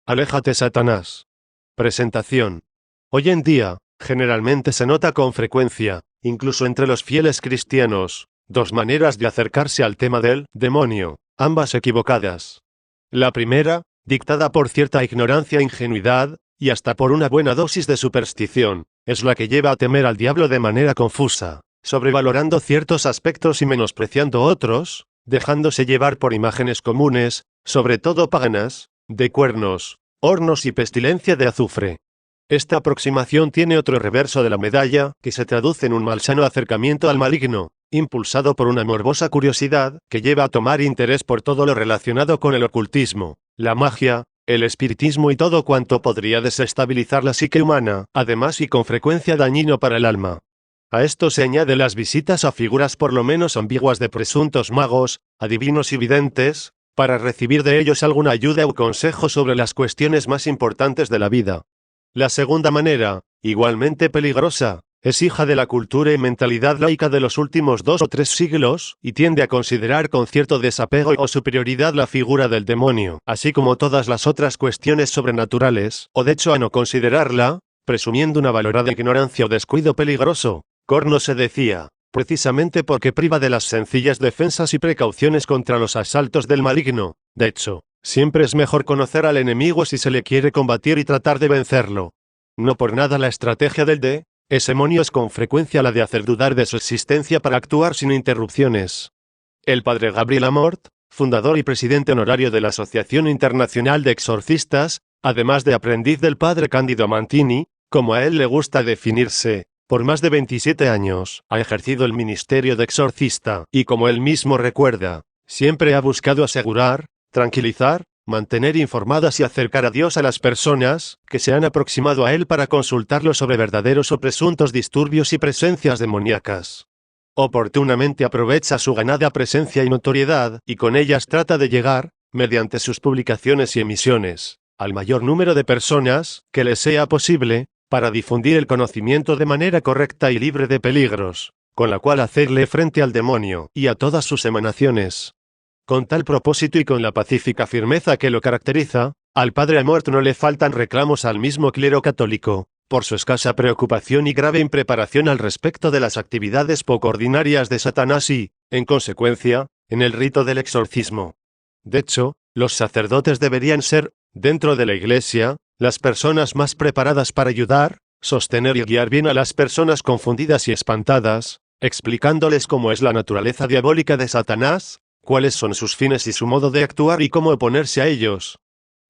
Aléjate, Satanás. Presentación. Hoy en día, generalmente se nota con frecuencia, incluso entre los fieles cristianos, dos maneras de acercarse al tema del demonio, ambas equivocadas. La primera, dictada por cierta ignorancia e ingenuidad, y hasta por una buena dosis de superstición, es la que lleva a temer al diablo de manera confusa, sobrevalorando ciertos aspectos y menospreciando otros, dejándose llevar por imágenes comunes, sobre todo paganas, de cuernos, hornos y pestilencia de azufre. Esta aproximación tiene otro reverso de la medalla, que se traduce en un malsano acercamiento al maligno, impulsado por una morbosa curiosidad, que lleva a tomar interés por todo lo relacionado con el ocultismo, la magia, el espiritismo y todo cuanto podría desestabilizar la psique humana, además y con frecuencia dañino para el alma. A esto se añade las visitas a figuras por lo menos ambiguas de presuntos magos, adivinos y videntes, para recibir de ellos alguna ayuda o consejo sobre las cuestiones más importantes de la vida. La segunda manera, igualmente peligrosa, es hija de la cultura y mentalidad laica de los últimos 2 o 3 siglos, y tiende a considerar con cierto desapego o superioridad la figura del demonio, así como todas las otras cuestiones sobrenaturales, o de hecho a no considerarla, presumiendo una valorada ignorancia o descuido peligroso. Corno se decía, precisamente porque priva de las sencillas defensas y precauciones contra los asaltos del maligno. De hecho, siempre es mejor conocer al enemigo si se le quiere combatir y tratar de vencerlo. No por nada la estrategia del demonio es con frecuencia la de hacer dudar de su existencia para actuar sin interrupciones. El padre Gabriel Amort, fundador y presidente honorario de la Asociación Internacional de Exorcistas, además de aprendiz del padre Cándido Mantini, como a él le gusta definirse, por más de 27 años, ha ejercido el ministerio de exorcista, y como él mismo recuerda, siempre ha buscado asegurar, tranquilizar, mantener informadas y acercar a Dios a las personas que se han aproximado a él para consultarlo sobre verdaderos o presuntos disturbios y presencias demoníacas. Oportunamente aprovecha su ganada presencia y notoriedad, y con ellas trata de llegar, mediante sus publicaciones y emisiones, al mayor número de personas que le sea posible, para difundir el conocimiento de manera correcta y libre de peligros, con la cual hacerle frente al demonio y a todas sus emanaciones. Con tal propósito y con la pacífica firmeza que lo caracteriza, al padre Amort no le faltan reclamos al mismo clero católico, por su escasa preocupación y grave impreparación al respecto de las actividades poco ordinarias de Satanás y, en consecuencia, en el rito del exorcismo. De hecho, los sacerdotes deberían ser, dentro de la Iglesia, las personas más preparadas para ayudar, sostener y guiar bien a las personas confundidas y espantadas, explicándoles cómo es la naturaleza diabólica de Satanás, cuáles son sus fines y su modo de actuar y cómo oponerse a ellos.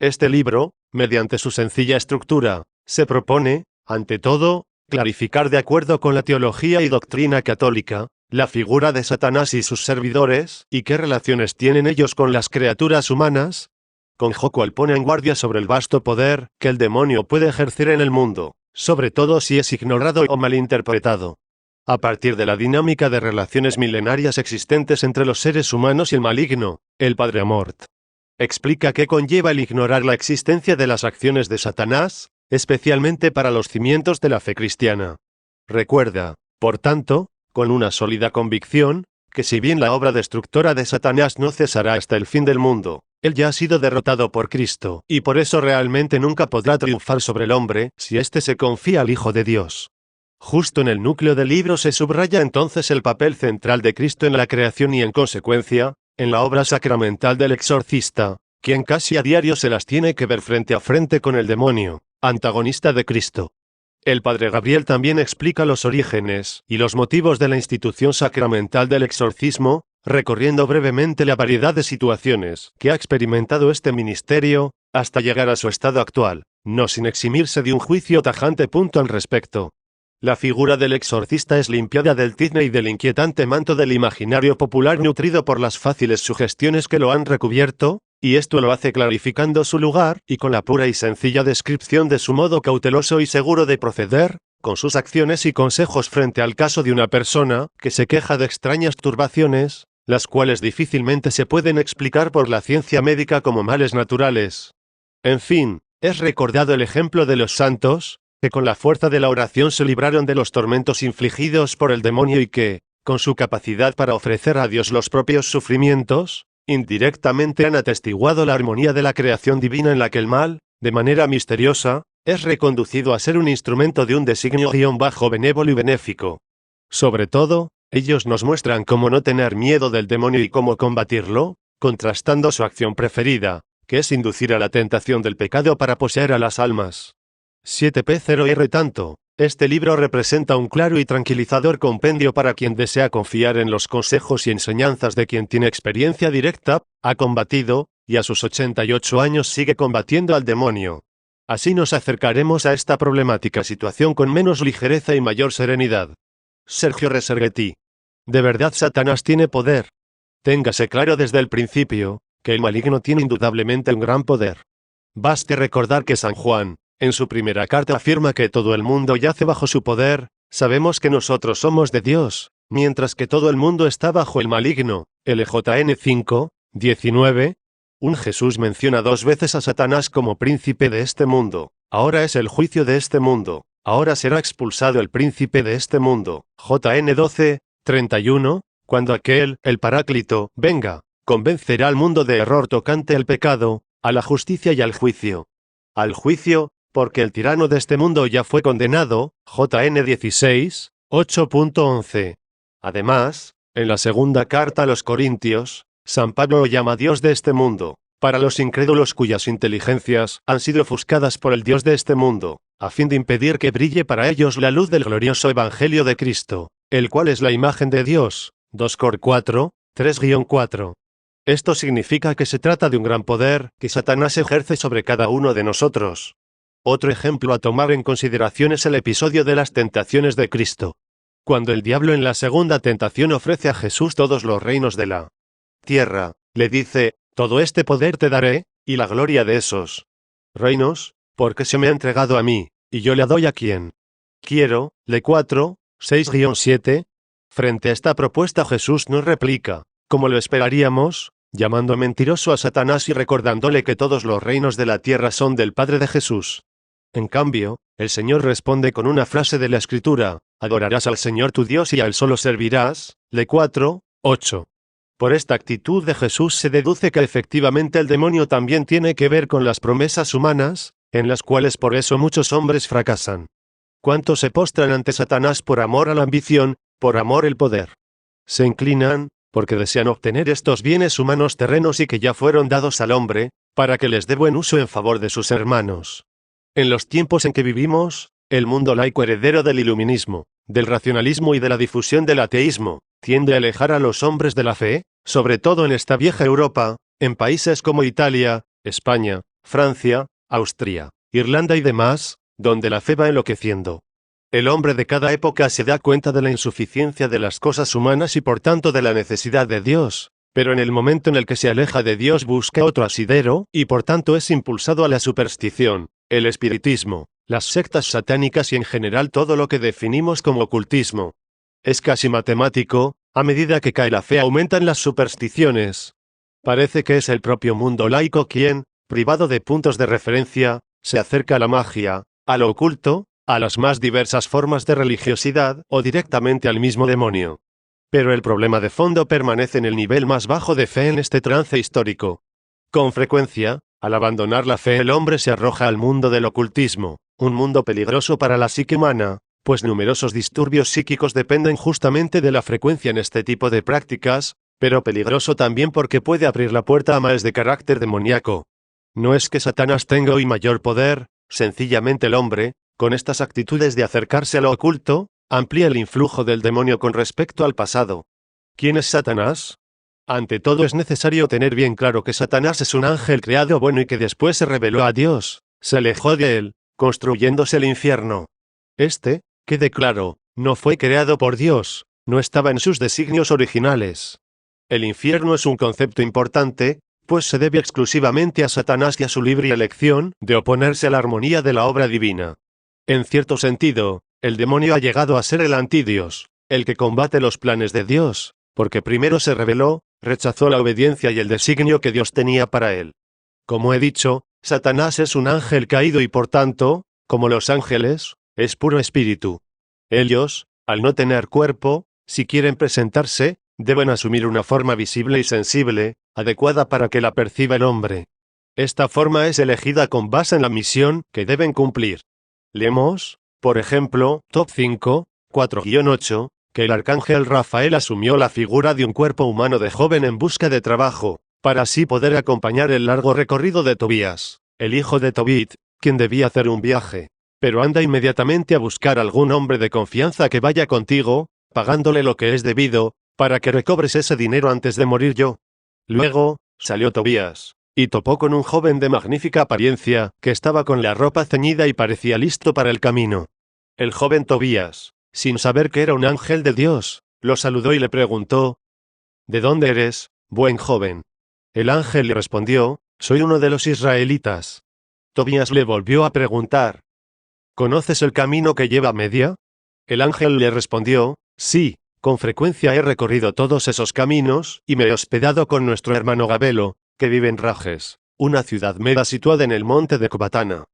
Este libro, mediante su sencilla estructura, se propone, ante todo, clarificar de acuerdo con la teología y doctrina católica, la figura de Satanás y sus servidores, y qué relaciones tienen ellos con las criaturas humanas. Con Jocual pone en guardia sobre el vasto poder que el demonio puede ejercer en el mundo, sobre todo si es ignorado o malinterpretado. A partir de la dinámica de relaciones milenarias existentes entre los seres humanos y el maligno, el padre Amort explica qué conlleva el ignorar la existencia de las acciones de Satanás, especialmente para los cimientos de la fe cristiana. Recuerda, por tanto, con una sólida convicción, que si bien la obra destructora de Satanás no cesará hasta el fin del mundo, él ya ha sido derrotado por Cristo, y por eso realmente nunca podrá triunfar sobre el hombre, si éste se confía al Hijo de Dios. Justo en el núcleo del libro se subraya entonces el papel central de Cristo en la creación y en consecuencia, en la obra sacramental del exorcista, quien casi a diario se las tiene que ver frente a frente con el demonio, antagonista de Cristo. El padre Gabriel también explica los orígenes y los motivos de la institución sacramental del exorcismo, recorriendo brevemente la variedad de situaciones que ha experimentado este ministerio, hasta llegar a su estado actual, no sin eximirse de un juicio tajante al respecto. La figura del exorcista es limpiada del tizne y del inquietante manto del imaginario popular nutrido por las fáciles sugestiones que lo han recubierto, y esto lo hace clarificando su lugar y con la pura y sencilla descripción de su modo cauteloso y seguro de proceder, con sus acciones y consejos frente al caso de una persona que se queja de extrañas turbaciones, las cuales difícilmente se pueden explicar por la ciencia médica como males naturales. En fin, es recordado el ejemplo de los santos, que con la fuerza de la oración se libraron de los tormentos infligidos por el demonio y que, con su capacidad para ofrecer a Dios los propios sufrimientos, indirectamente han atestiguado la armonía de la creación divina en la que el mal, de manera misteriosa, es reconducido a ser un instrumento de un designio benévolo y benéfico. Sobre todo, ellos nos muestran cómo no tener miedo del demonio y cómo combatirlo, contrastando su acción preferida, que es inducir a la tentación del pecado para poseer a las almas. 7p0r tanto, este libro representa un claro y tranquilizador compendio para quien desea confiar en los consejos y enseñanzas de quien tiene experiencia directa, ha combatido, y a sus 88 años sigue combatiendo al demonio. Así nos acercaremos a esta problemática situación con menos ligereza y mayor serenidad. Sergio Reserguetí. De verdad Satanás tiene poder. Téngase claro desde el principio, que el maligno tiene indudablemente un gran poder. Baste recordar que San Juan, en su primera carta afirma que todo el mundo yace bajo su poder, sabemos que nosotros somos de Dios, mientras que todo el mundo está bajo el maligno, LJN 5, 19. Un Jesús menciona 2 veces a Satanás como príncipe de este mundo, ahora es el juicio de este mundo, ahora será expulsado el príncipe de este mundo, JN 12, 31, cuando aquel, el Paráclito, venga, convencerá al mundo de error tocante al pecado, a la justicia y al juicio. Al juicio, porque el tirano de este mundo ya fue condenado, JN 16, 8.11. Además, en la segunda carta a los Corintios, San Pablo lo llama Dios de este mundo, para los incrédulos cuyas inteligencias han sido ofuscadas por el Dios de este mundo, a fin de impedir que brille para ellos la luz del glorioso Evangelio de Cristo, el cual es la imagen de Dios, 2 Cor 4, 3-4. Esto significa que se trata de un gran poder que Satanás ejerce sobre cada uno de nosotros. Otro ejemplo a tomar en consideración es el episodio de las tentaciones de Cristo. Cuando el diablo en la segunda tentación ofrece a Jesús todos los reinos de la tierra, le dice, todo este poder te daré, y la gloria de esos reinos, porque se me ha entregado a mí, y yo le doy a quien quiero, le 4, 6-7. Frente a esta propuesta Jesús nos replica, como lo esperaríamos, llamando mentiroso a Satanás y recordándole que todos los reinos de la tierra son del Padre de Jesús. En cambio, el Señor responde con una frase de la Escritura, adorarás al Señor tu Dios y a Él solo servirás, le 4, 8. Por esta actitud de Jesús se deduce que efectivamente el demonio también tiene que ver con las promesas humanas, en las cuales por eso muchos hombres fracasan. ¿Cuántos se postran ante Satanás por amor a la ambición, por amor al poder? Se inclinan, porque desean obtener estos bienes humanos terrenos y que ya fueron dados al hombre, para que les dé buen uso en favor de sus hermanos. En los tiempos en que vivimos, el mundo laico heredero del iluminismo, del racionalismo y de la difusión del ateísmo, tiende a alejar a los hombres de la fe, sobre todo en esta vieja Europa, en países como Italia, España, Francia, Austria, Irlanda y demás, donde la fe va enloqueciendo. El hombre de cada época se da cuenta de la insuficiencia de las cosas humanas y por tanto de la necesidad de Dios, pero en el momento en el que se aleja de Dios busca otro asidero y por tanto es impulsado a la superstición, el espiritismo, las sectas satánicas y en general todo lo que definimos como ocultismo. Es casi matemático, a medida que cae la fe aumentan las supersticiones. Parece que es el propio mundo laico quien, privado de puntos de referencia, se acerca a la magia, a lo oculto, a las más diversas formas de religiosidad o directamente al mismo demonio. Pero el problema de fondo permanece en el nivel más bajo de fe en este trance histórico. Con frecuencia, al abandonar la fe el hombre se arroja al mundo del ocultismo, un mundo peligroso para la psique humana, pues numerosos disturbios psíquicos dependen justamente de la frecuencia en este tipo de prácticas, pero peligroso también porque puede abrir la puerta a males de carácter demoníaco. No es que Satanás tenga hoy mayor poder, sencillamente el hombre, con estas actitudes de acercarse a lo oculto, amplía el influjo del demonio con respecto al pasado. ¿Quién es Satanás? Ante todo es necesario tener bien claro que Satanás es un ángel creado bueno y que después se rebeló a Dios, se alejó de él, construyéndose el infierno. Quede claro, no fue creado por Dios, no estaba en sus designios originales. El infierno es un concepto importante, pues se debe exclusivamente a Satanás y a su libre elección de oponerse a la armonía de la obra divina. En cierto sentido, el demonio ha llegado a ser el antidios, el que combate los planes de Dios, porque primero se rebeló, rechazó la obediencia y el designio que Dios tenía para él. Como he dicho, Satanás es un ángel caído y por tanto, como los ángeles, es puro espíritu. Ellos, al no tener cuerpo, si quieren presentarse, deben asumir una forma visible y sensible, adecuada para que la perciba el hombre. Esta forma es elegida con base en la misión que deben cumplir. Leemos, por ejemplo, Top 5, 4-8, que el arcángel Rafael asumió la figura de un cuerpo humano de joven en busca de trabajo, para así poder acompañar el largo recorrido de Tobías, el hijo de Tobit, quien debía hacer un viaje. Pero anda inmediatamente a buscar algún hombre de confianza que vaya contigo, pagándole lo que es debido, para que recobres ese dinero antes de morir yo. Luego, salió Tobías, y topó con un joven de magnífica apariencia, que estaba con la ropa ceñida y parecía listo para el camino. El joven Tobías, sin saber que era un ángel de Dios, lo saludó y le preguntó: ¿De dónde eres, buen joven? El ángel le respondió: soy uno de los israelitas. Tobías le volvió a preguntar: ¿conoces el camino que lleva a Media? El ángel le respondió: sí, con frecuencia he recorrido todos esos caminos, y me he hospedado con nuestro hermano Gabelo, que vive en Rajes, una ciudad meda situada en el monte de Cobatana.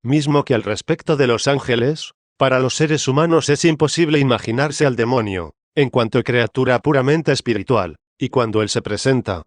Mismo que al respecto de los ángeles, para los seres humanos es imposible imaginarse al demonio, en cuanto criatura puramente espiritual, y cuando él se presenta,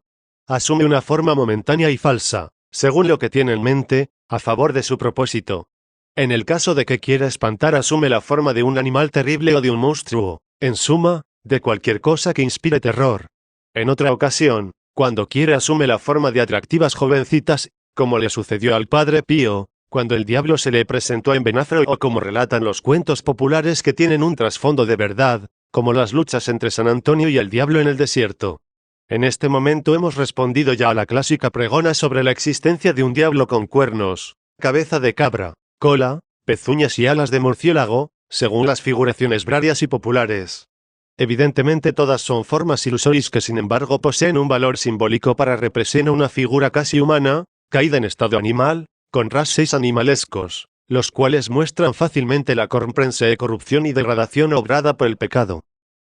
asume una forma momentánea y falsa, según lo que tiene en mente, a favor de su propósito. En el caso de que quiera espantar, asume la forma de un animal terrible o de un monstruo, en suma, de cualquier cosa que inspire terror. En otra ocasión, cuando quiere, asume la forma de atractivas jovencitas, como le sucedió al Padre Pío, cuando el diablo se le presentó en Benafro, o como relatan los cuentos populares que tienen un trasfondo de verdad, como las luchas entre San Antonio y el diablo en el desierto. En este momento hemos respondido ya a la clásica pregona sobre la existencia de un diablo con cuernos, cabeza de cabra, cola, pezuñas y alas de murciélago, según las figuraciones brarias y populares. Evidentemente todas son formas ilusorias que sin embargo poseen un valor simbólico para representar una figura casi humana, caída en estado animal, con rasgos animalescos, los cuales muestran fácilmente la comprensión de corrupción y degradación obrada por el pecado.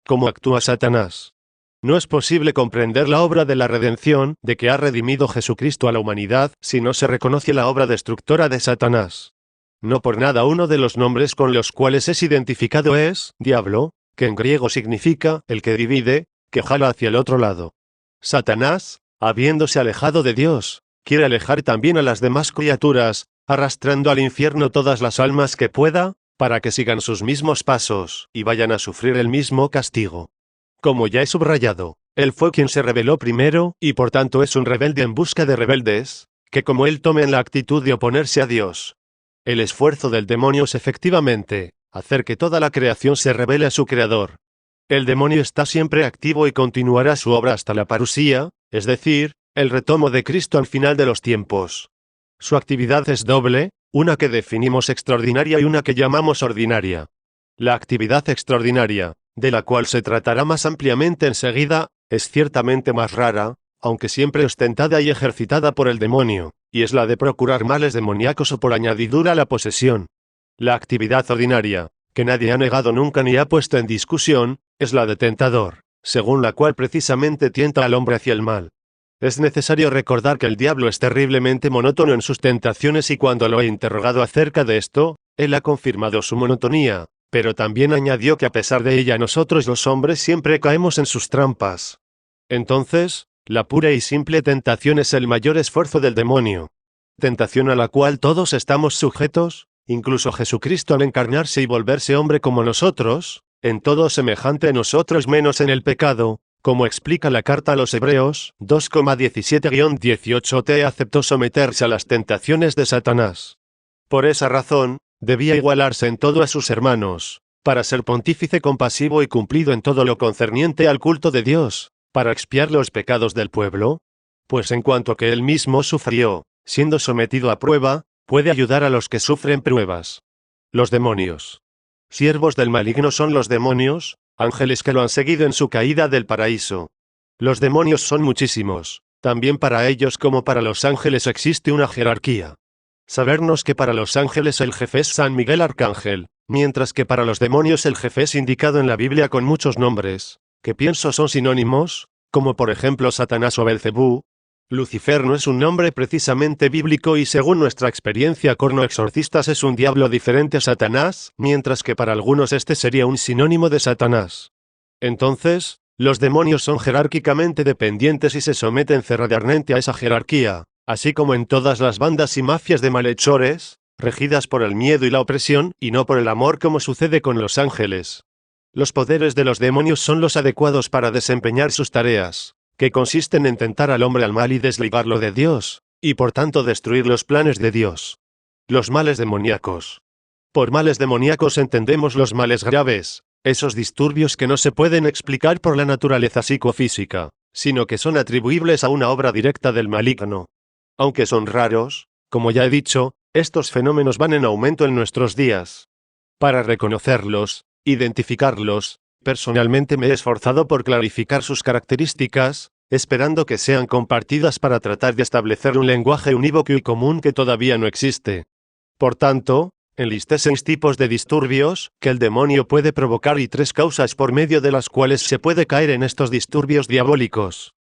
¿Cómo actúa Satanás? No es posible comprender la obra de la redención, de que ha redimido Jesucristo a la humanidad, si no se reconoce la obra destructora de Satanás. No por nada uno de los nombres con los cuales es identificado es diablo, que en griego significa el que divide, que jala hacia el otro lado. Satanás, habiéndose alejado de Dios, quiere alejar también a las demás criaturas, arrastrando al infierno todas las almas que pueda, para que sigan sus mismos pasos, y vayan a sufrir el mismo castigo. Como ya he subrayado, él fue quien se rebeló primero, y por tanto es un rebelde en busca de rebeldes, que como él tomen la actitud de oponerse a Dios. El esfuerzo del demonio es efectivamente hacer que toda la creación se rebele a su creador. El demonio está siempre activo y continuará su obra hasta la parusía, es decir, el retomo de Cristo al final de los tiempos. Su actividad es doble, una que definimos extraordinaria y una que llamamos ordinaria. La actividad extraordinaria, de la cual se tratará más ampliamente enseguida, es ciertamente más rara, aunque siempre ostentada y ejercitada por el demonio, y es la de procurar males demoníacos o por añadidura la posesión. La actividad ordinaria, que nadie ha negado nunca ni ha puesto en discusión, es la de tentador, según la cual precisamente tienta al hombre hacia el mal. Es necesario recordar que el diablo es terriblemente monótono en sus tentaciones y cuando lo he interrogado acerca de esto, él ha confirmado su monotonía, pero también añadió que a pesar de ella nosotros los hombres siempre caemos en sus trampas. Entonces, la pura y simple tentación es el mayor esfuerzo del demonio. Tentación a la cual todos estamos sujetos, incluso Jesucristo al encarnarse y volverse hombre como nosotros, en todo semejante a nosotros menos en el pecado, como explica la carta a los Hebreos, 2,17-18t aceptó someterse a las tentaciones de Satanás. Por esa razón, debía igualarse en todo a sus hermanos, para ser pontífice compasivo y cumplido en todo lo concerniente al culto de Dios, para expiar los pecados del pueblo, pues en cuanto que él mismo sufrió, siendo sometido a prueba, puede ayudar a los que sufren pruebas. Los demonios. Siervos del maligno son los demonios, ángeles que lo han seguido en su caída del paraíso. Los demonios son muchísimos, también para ellos como para los ángeles existe una jerarquía. Sabernos que para los ángeles el jefe es San Miguel Arcángel, mientras que para los demonios el jefe es indicado en la Biblia con muchos nombres, que pienso son sinónimos, como por ejemplo Satanás o Belcebú. Lucifer no es un nombre precisamente bíblico y según nuestra experiencia corno exorcistas es un diablo diferente a Satanás, mientras que para algunos este sería un sinónimo de Satanás. Entonces, los demonios son jerárquicamente dependientes y se someten cerradamente a esa jerarquía, Así como en todas las bandas y mafias de malhechores, regidas por el miedo y la opresión, y no por el amor como sucede con los ángeles. Los poderes de los demonios son los adecuados para desempeñar sus tareas, que consisten en tentar al hombre al mal y desligarlo de Dios, y por tanto destruir los planes de Dios. Los males demoníacos. Por males demoníacos entendemos los males graves, esos disturbios que no se pueden explicar por la naturaleza psicofísica, sino que son atribuibles a una obra directa del maligno. Aunque son raros, como ya he dicho, estos fenómenos van en aumento en nuestros días. Para reconocerlos, identificarlos, personalmente me he esforzado por clarificar sus características, esperando que sean compartidas para tratar de establecer un lenguaje unívoco y común que todavía no existe. Por tanto, enlisté 6 tipos de disturbios que el demonio puede provocar y 3 causas por medio de las cuales se puede caer en estos disturbios diabólicos.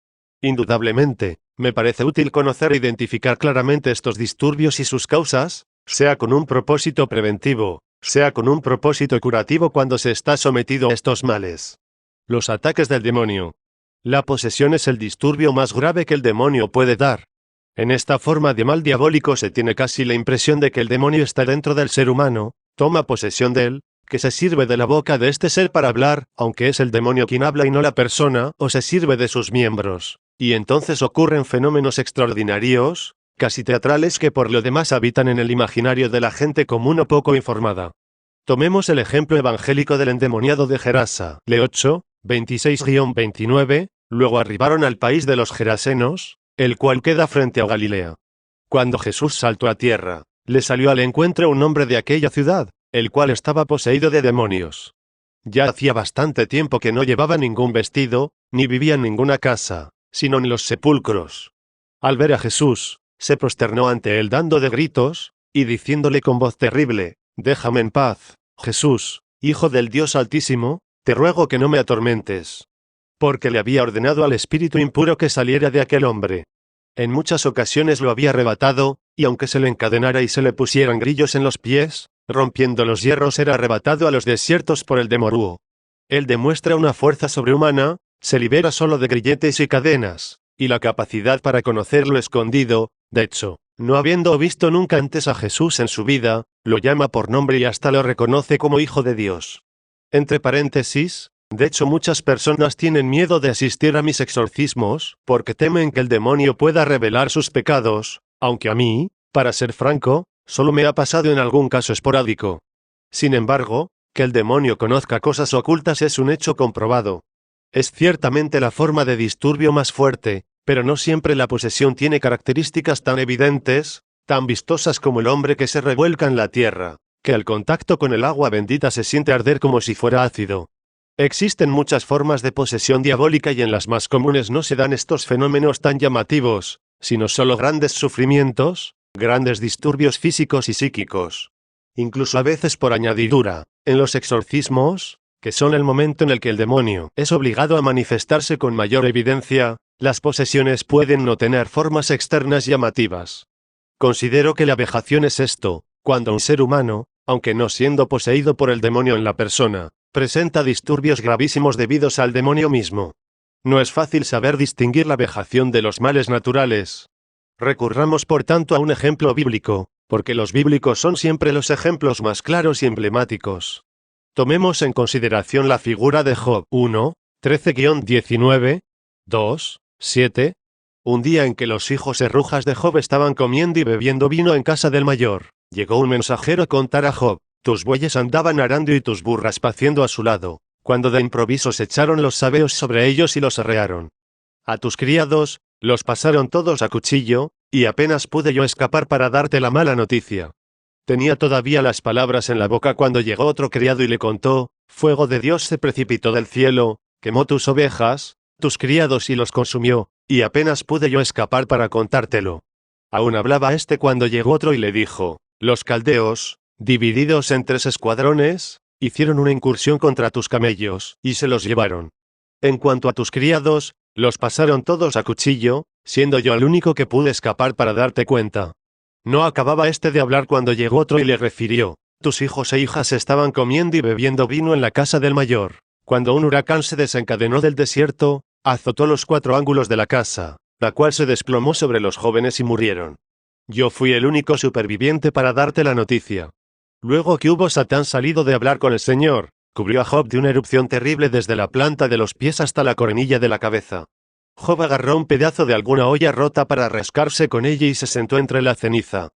Indudablemente, me parece útil conocer e identificar claramente estos disturbios y sus causas, sea con un propósito preventivo, sea con un propósito curativo cuando se está sometido a estos males. Los ataques del demonio. La posesión es el disturbio más grave que el demonio puede dar. En esta forma de mal diabólico se tiene casi la impresión de que el demonio está dentro del ser humano, toma posesión de él, que se sirve de la boca de este ser para hablar, aunque es el demonio quien habla y no la persona, o se sirve de sus miembros. Y entonces ocurren fenómenos extraordinarios, casi teatrales que por lo demás habitan en el imaginario de la gente común o poco informada. Tomemos el ejemplo evangélico del endemoniado de Gerasa, Le 8, 26-29, luego arribaron al país de los Gerasenos, el cual queda frente a Galilea. Cuando Jesús saltó a tierra, le salió al encuentro un hombre de aquella ciudad, el cual estaba poseído de demonios. Ya hacía bastante tiempo que no llevaba ningún vestido, ni vivía en ninguna casa, sino en los sepulcros. Al ver a Jesús, se prosternó ante él dando de gritos, y diciéndole con voz terrible: «Déjame en paz, Jesús, Hijo del Dios Altísimo, te ruego que no me atormentes». Porque le había ordenado al espíritu impuro que saliera de aquel hombre. En muchas ocasiones lo había arrebatado, y aunque se le encadenara y se le pusieran grillos en los pies, rompiendo los hierros era arrebatado a los desiertos por el demonio. Él demuestra una fuerza sobrehumana, se libera solo de grilletes y cadenas, y la capacidad para conocer lo escondido. De hecho, no habiendo visto nunca antes a Jesús en su vida, lo llama por nombre y hasta lo reconoce como Hijo de Dios. Entre paréntesis, de hecho muchas personas tienen miedo de asistir a mis exorcismos, porque temen que el demonio pueda revelar sus pecados, aunque a mí, para ser franco, solo me ha pasado en algún caso esporádico. Sin embargo, que el demonio conozca cosas ocultas es un hecho comprobado. Es ciertamente la forma de disturbio más fuerte, pero no siempre la posesión tiene características tan evidentes, tan vistosas como el hombre que se revuelca en la tierra, que al contacto con el agua bendita se siente arder como si fuera ácido. Existen muchas formas de posesión diabólica y en las más comunes no se dan estos fenómenos tan llamativos, sino solo grandes sufrimientos, grandes disturbios físicos y psíquicos. Incluso a veces por añadidura, en los exorcismos, que son el momento en el que el demonio es obligado a manifestarse con mayor evidencia, las posesiones pueden no tener formas externas llamativas. Considero que la vejación es esto, cuando un ser humano, aunque no siendo poseído por el demonio en la persona, presenta disturbios gravísimos debidos al demonio mismo. No es fácil saber distinguir la vejación de los males naturales. Recurramos por tanto a un ejemplo bíblico, porque los bíblicos son siempre los ejemplos más claros y emblemáticos. Tomemos en consideración la figura de Job 1, 13-19, 2, 7. Un día en que los hijos e rujas de Job estaban comiendo y bebiendo vino en casa del mayor, llegó un mensajero a contar a Job: «Tus bueyes andaban arando y tus burras paciendo a su lado, cuando de improviso se echaron los sabeos sobre ellos y los arrearon. A tus criados, los pasaron todos a cuchillo, y apenas pude yo escapar para darte la mala noticia». Tenía todavía las palabras en la boca cuando llegó otro criado y le contó: «Fuego de Dios se precipitó del cielo, quemó tus ovejas, tus criados y los consumió, y apenas pude yo escapar para contártelo». Aún hablaba este cuando llegó otro y le dijo: «Los caldeos, divididos en 3 escuadrones, hicieron una incursión contra tus camellos, y se los llevaron. En cuanto a tus criados, los pasaron todos a cuchillo, siendo yo el único que pude escapar para darte cuenta». No acababa este de hablar cuando llegó otro y le refirió: «Tus hijos e hijas estaban comiendo y bebiendo vino en la casa del mayor, cuando un huracán se desencadenó del desierto, azotó los 4 ángulos de la casa, la cual se desplomó sobre los jóvenes y murieron. Yo fui el único superviviente para darte la noticia. Luego que hubo Satán salido de hablar con el Señor, cubrió a Job de una erupción terrible desde la planta de los pies hasta la coronilla de la cabeza. Job agarró un pedazo de alguna olla rota para rascarse con ella y se sentó entre la ceniza.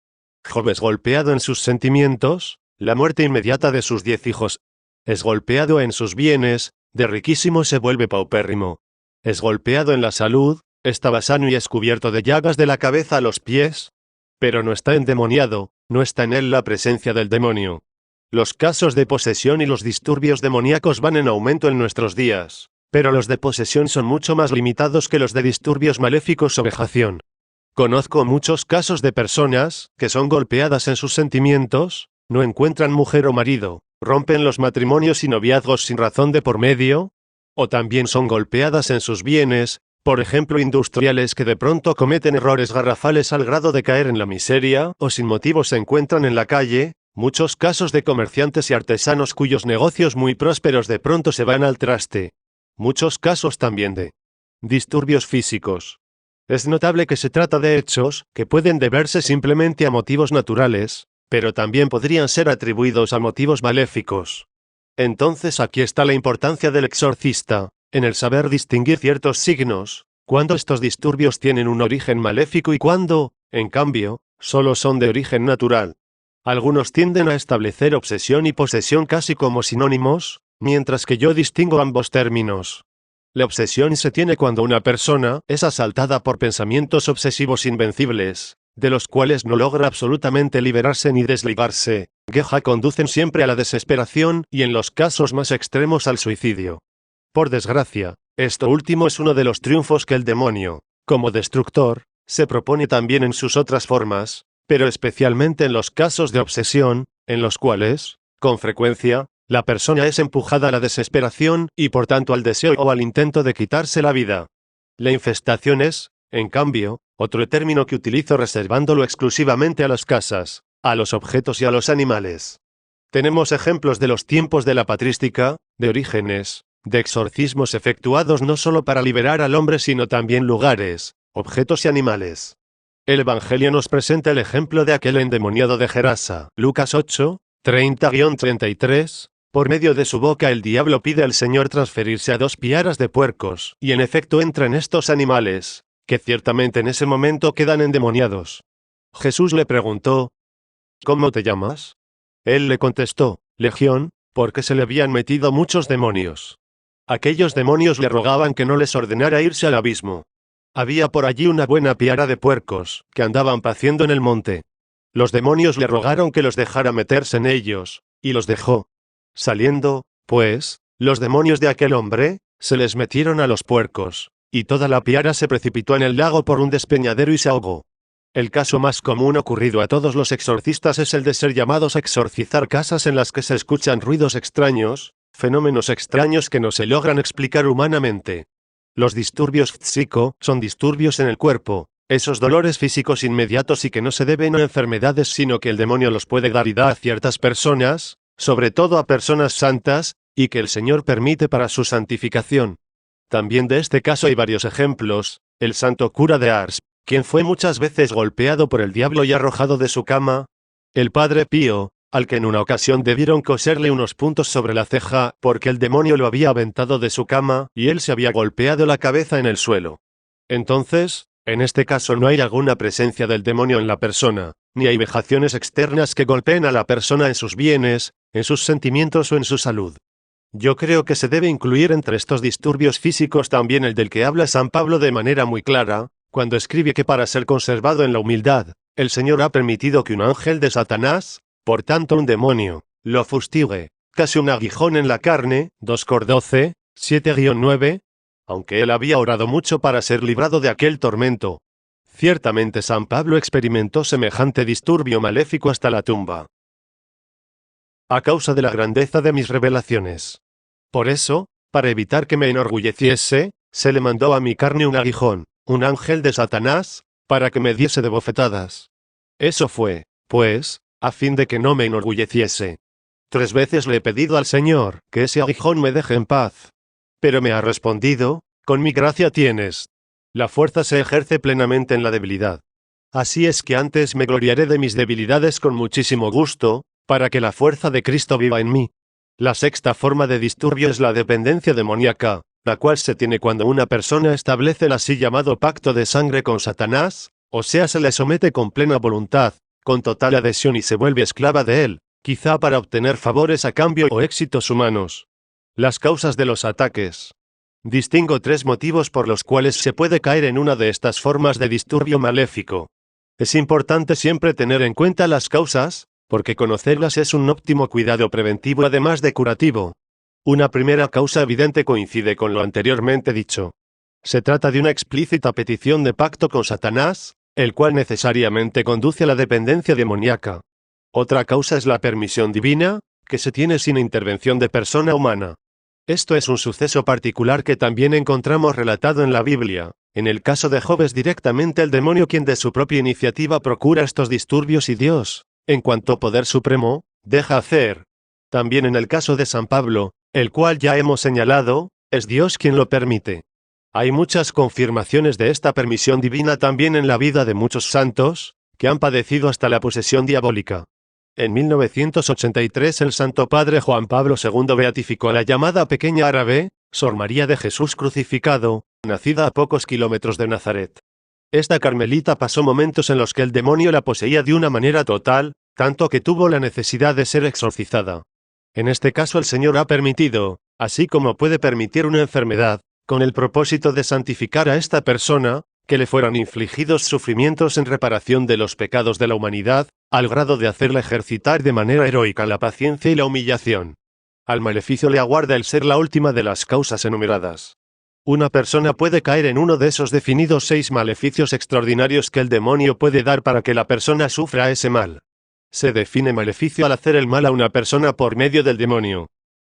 Job es golpeado en sus sentimientos, la muerte inmediata de sus 10 hijos. Es golpeado en sus bienes, de riquísimo se vuelve paupérrimo. Es golpeado en la salud, estaba sano y es cubierto de llagas de la cabeza a los pies. Pero no está endemoniado, no está en él la presencia del demonio. Los casos de posesión y los disturbios demoníacos van en aumento en nuestros días, pero los de posesión son mucho más limitados que los de disturbios maléficos o vejación. Conozco muchos casos de personas que son golpeadas en sus sentimientos, no encuentran mujer o marido, rompen los matrimonios y noviazgos sin razón de por medio, o también son golpeadas en sus bienes, por ejemplo industriales que de pronto cometen errores garrafales al grado de caer en la miseria, o sin motivo se encuentran en la calle, muchos casos de comerciantes y artesanos cuyos negocios muy prósperos de pronto se van al traste. Muchos casos también de disturbios físicos. Es notable que se trata de hechos que pueden deberse simplemente a motivos naturales, pero también podrían ser atribuidos a motivos maléficos. Entonces aquí está la importancia del exorcista, en el saber distinguir ciertos signos, cuando estos disturbios tienen un origen maléfico y cuando, en cambio, solo son de origen natural. Algunos tienden a establecer obsesión y posesión casi como sinónimos, mientras que yo distingo ambos términos. La obsesión se tiene cuando una persona es asaltada por pensamientos obsesivos invencibles, de los cuales no logra absolutamente liberarse ni desligarse, que conducen siempre a la desesperación y en los casos más extremos al suicidio. Por desgracia, esto último es uno de los triunfos que el demonio, como destructor, se propone también en sus otras formas, pero especialmente en los casos de obsesión, en los cuales, con frecuencia, la persona es empujada a la desesperación y por tanto al deseo o al intento de quitarse la vida. La infestación es, en cambio, otro término que utilizo reservándolo exclusivamente a las casas, a los objetos y a los animales. Tenemos ejemplos de los tiempos de la patrística, de Orígenes, de exorcismos efectuados no solo para liberar al hombre sino también lugares, objetos y animales. El Evangelio nos presenta el ejemplo de aquel endemoniado de Gerasa, Lucas 8, 30-33, por medio de su boca el diablo pide al Señor transferirse a 2 piaras de puercos, y en efecto entra en estos animales, que ciertamente en ese momento quedan endemoniados. Jesús le preguntó, ¿cómo te llamas? Él le contestó, Legión, porque se le habían metido muchos demonios. Aquellos demonios le rogaban que no les ordenara irse al abismo. Había por allí una buena piara de puercos, que andaban paciendo en el monte. Los demonios le rogaron que los dejara meterse en ellos, y los dejó. Saliendo, pues, los demonios de aquel hombre, se les metieron a los puercos, y toda la piara se precipitó en el lago por un despeñadero y se ahogó. El caso más común ocurrido a todos los exorcistas es el de ser llamados a exorcizar casas en las que se escuchan ruidos extraños, fenómenos extraños que no se logran explicar humanamente. Los disturbios psíquico son disturbios en el cuerpo, esos dolores físicos inmediatos y que no se deben a enfermedades sino que el demonio los puede dar y da a ciertas personas, sobre todo a personas santas, y que el Señor permite para su santificación. También de este caso hay varios ejemplos. El santo cura de Ars, quien fue muchas veces golpeado por el diablo y arrojado de su cama. El padre Pío, al que en una ocasión debieron coserle unos puntos sobre la ceja porque el demonio lo había aventado de su cama y él se había golpeado la cabeza en el suelo. Entonces, en este caso no hay alguna presencia del demonio en la persona, ni hay vejaciones externas que golpeen a la persona en sus bienes, en sus sentimientos o en su salud. Yo creo que se debe incluir entre estos disturbios físicos también el del que habla San Pablo de manera muy clara, cuando escribe que para ser conservado en la humildad, el Señor ha permitido que un ángel de Satanás, por tanto un demonio, lo fustigue, casi un aguijón en la carne, 2 Cor 12, 7-9, aunque él había orado mucho para ser librado de aquel tormento. Ciertamente San Pablo experimentó semejante disturbio maléfico hasta la tumba. A causa de la grandeza de mis revelaciones. Por eso, para evitar que me enorgulleciese, se le mandó a mi carne un aguijón, un ángel de Satanás, para que me diese de bofetadas. Eso fue, pues, a fin de que no me enorgulleciese. 3 veces le he pedido al Señor que ese aguijón me deje en paz. Pero me ha respondido, con mi gracia tienes La fuerza se ejerce plenamente en la debilidad. Así es que antes me gloriaré de mis debilidades con muchísimo gusto, para que la fuerza de Cristo viva en mí. La sexta forma de disturbio es la dependencia demoníaca, la cual se tiene cuando una persona establece el así llamado pacto de sangre con Satanás, o sea, se le somete con plena voluntad, con total adhesión y se vuelve esclava de él, quizá para obtener favores a cambio o éxitos humanos. Las causas de los ataques. Distingo 3 motivos por los cuales se puede caer en una de estas formas de disturbio maléfico. Es importante siempre tener en cuenta las causas, porque conocerlas es un óptimo cuidado preventivo además de curativo. Una primera causa evidente coincide con lo anteriormente dicho. Se trata de una explícita petición de pacto con Satanás, el cual necesariamente conduce a la dependencia demoníaca. Otra causa es la permisión divina, que se tiene sin intervención de persona humana. Esto es un suceso particular que también encontramos relatado en la Biblia. En el caso de Job es directamente el demonio quien de su propia iniciativa procura estos disturbios y Dios, en cuanto poder supremo, deja hacer. También en el caso de San Pablo, el cual ya hemos señalado, es Dios quien lo permite. Hay muchas confirmaciones de esta permisión divina también en la vida de muchos santos, que han padecido hasta la posesión diabólica. En 1983 el Santo Padre Juan Pablo II beatificó a la llamada pequeña árabe, Sor María de Jesús Crucificado, nacida a pocos kilómetros de Nazaret. Esta carmelita pasó momentos en los que el demonio la poseía de una manera total, tanto que tuvo la necesidad de ser exorcizada. En este caso el Señor ha permitido, así como puede permitir una enfermedad, con el propósito de santificar a esta persona, que le fueran infligidos sufrimientos en reparación de los pecados de la humanidad, al grado de hacerla ejercitar de manera heroica la paciencia y la humillación. Al maleficio le aguarda el ser la última de las causas enumeradas. Una persona puede caer en uno de esos definidos 6 maleficios extraordinarios que el demonio puede dar para que la persona sufra ese mal. Se define maleficio al hacer el mal a una persona por medio del demonio.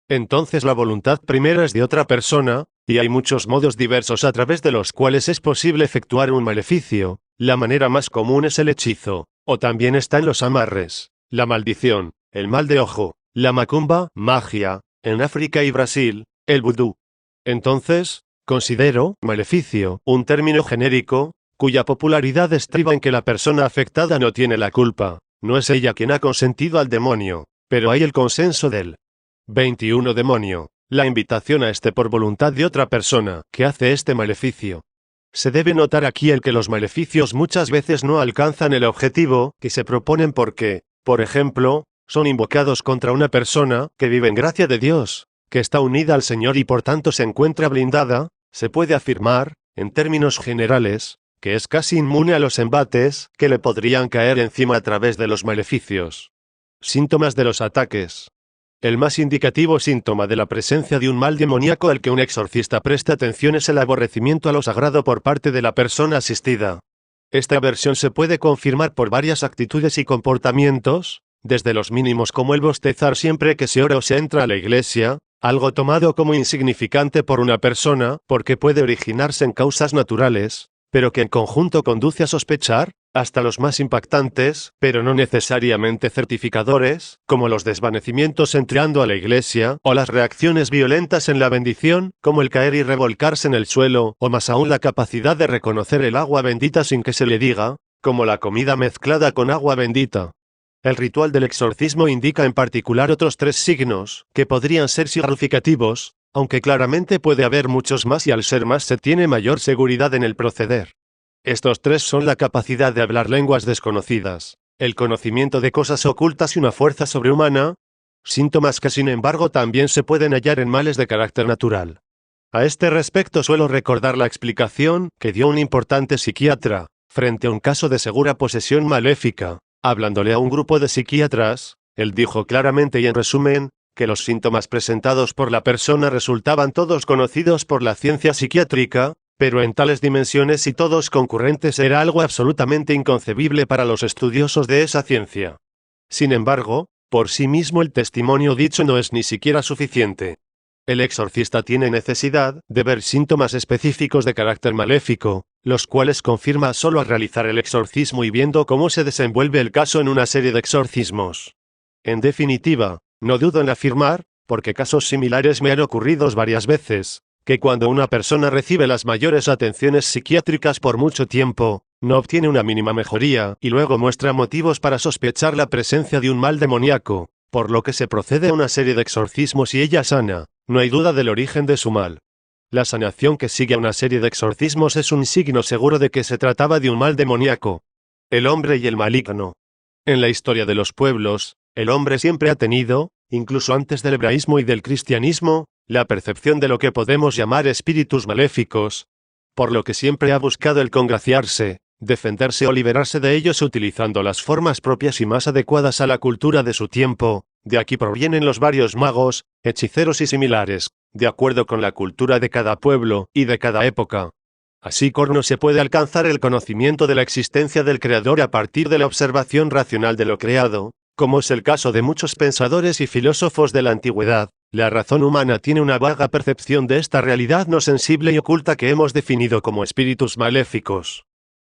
Entonces la voluntad primera es de otra persona, y hay muchos modos diversos a través de los cuales es posible efectuar un maleficio. La manera más común es el hechizo, o también están los amarres, la maldición, el mal de ojo, la macumba, magia, en África y Brasil, el vudú. Entonces, considero maleficio un término genérico, cuya popularidad estriba en que la persona afectada no tiene la culpa, no es ella quien ha consentido al demonio, pero hay el consenso del 21 demonio, la invitación a este por voluntad de otra persona que hace este maleficio. Se debe notar aquí el que los maleficios muchas veces no alcanzan el objetivo que se proponen porque, por ejemplo, son invocados contra una persona que vive en gracia de Dios, que está unida al Señor y por tanto se encuentra blindada. Se puede afirmar, en términos generales, que es casi inmune a los embates que le podrían caer encima a través de los maleficios. Síntomas de los ataques. El más indicativo síntoma de la presencia de un mal demoníaco al que un exorcista presta atención es el aborrecimiento a lo sagrado por parte de la persona asistida. Esta aversión se puede confirmar por varias actitudes y comportamientos, desde los mínimos como el bostezar siempre que se ora o se entra a la iglesia, algo tomado como insignificante por una persona, porque puede originarse en causas naturales, pero que en conjunto conduce a sospechar, hasta los más impactantes, pero no necesariamente certificadores, como los desvanecimientos entrando a la iglesia, o las reacciones violentas en la bendición, como el caer y revolcarse en el suelo, o más aún la capacidad de reconocer el agua bendita sin que se le diga, como la comida mezclada con agua bendita. El ritual del exorcismo indica en particular otros 3 signos, que podrían ser significativos, aunque claramente puede haber muchos más y al ser más se tiene mayor seguridad en el proceder. Estos 3 son la capacidad de hablar lenguas desconocidas, el conocimiento de cosas ocultas y una fuerza sobrehumana, síntomas que sin embargo también se pueden hallar en males de carácter natural. A este respecto suelo recordar la explicación que dio un importante psiquiatra, frente a un caso de segura posesión maléfica. Hablándole a un grupo de psiquiatras, él dijo claramente y en resumen, que los síntomas presentados por la persona resultaban todos conocidos por la ciencia psiquiátrica, pero en tales dimensiones y todos concurrentes era algo absolutamente inconcebible para los estudiosos de esa ciencia. Sin embargo, por sí mismo el testimonio dicho no es ni siquiera suficiente. El exorcista tiene necesidad de ver síntomas específicos de carácter maléfico, los cuales confirma solo al realizar el exorcismo y viendo cómo se desenvuelve el caso en una serie de exorcismos. En definitiva, no dudo en afirmar, porque casos similares me han ocurrido varias veces, que cuando una persona recibe las mayores atenciones psiquiátricas por mucho tiempo, no obtiene una mínima mejoría y luego muestra motivos para sospechar la presencia de un mal demoníaco, por lo que se procede a una serie de exorcismos y ella sana, no hay duda del origen de su mal. La sanación que sigue a una serie de exorcismos es un signo seguro de que se trataba de un mal demoníaco. El hombre y el maligno. En la historia de los pueblos, el hombre siempre ha tenido, incluso antes del hebraísmo y del cristianismo, la percepción de lo que podemos llamar espíritus maléficos, por lo que siempre ha buscado el congraciarse, defenderse o liberarse de ellos utilizando las formas propias y más adecuadas a la cultura de su tiempo. De aquí provienen los varios magos, hechiceros y similares, de acuerdo con la cultura de cada pueblo y de cada época. Así no se puede alcanzar el conocimiento de la existencia del Creador a partir de la observación racional de lo creado, como es el caso de muchos pensadores y filósofos de la antigüedad. La razón humana tiene una vaga percepción de esta realidad no sensible y oculta que hemos definido como espíritus maléficos.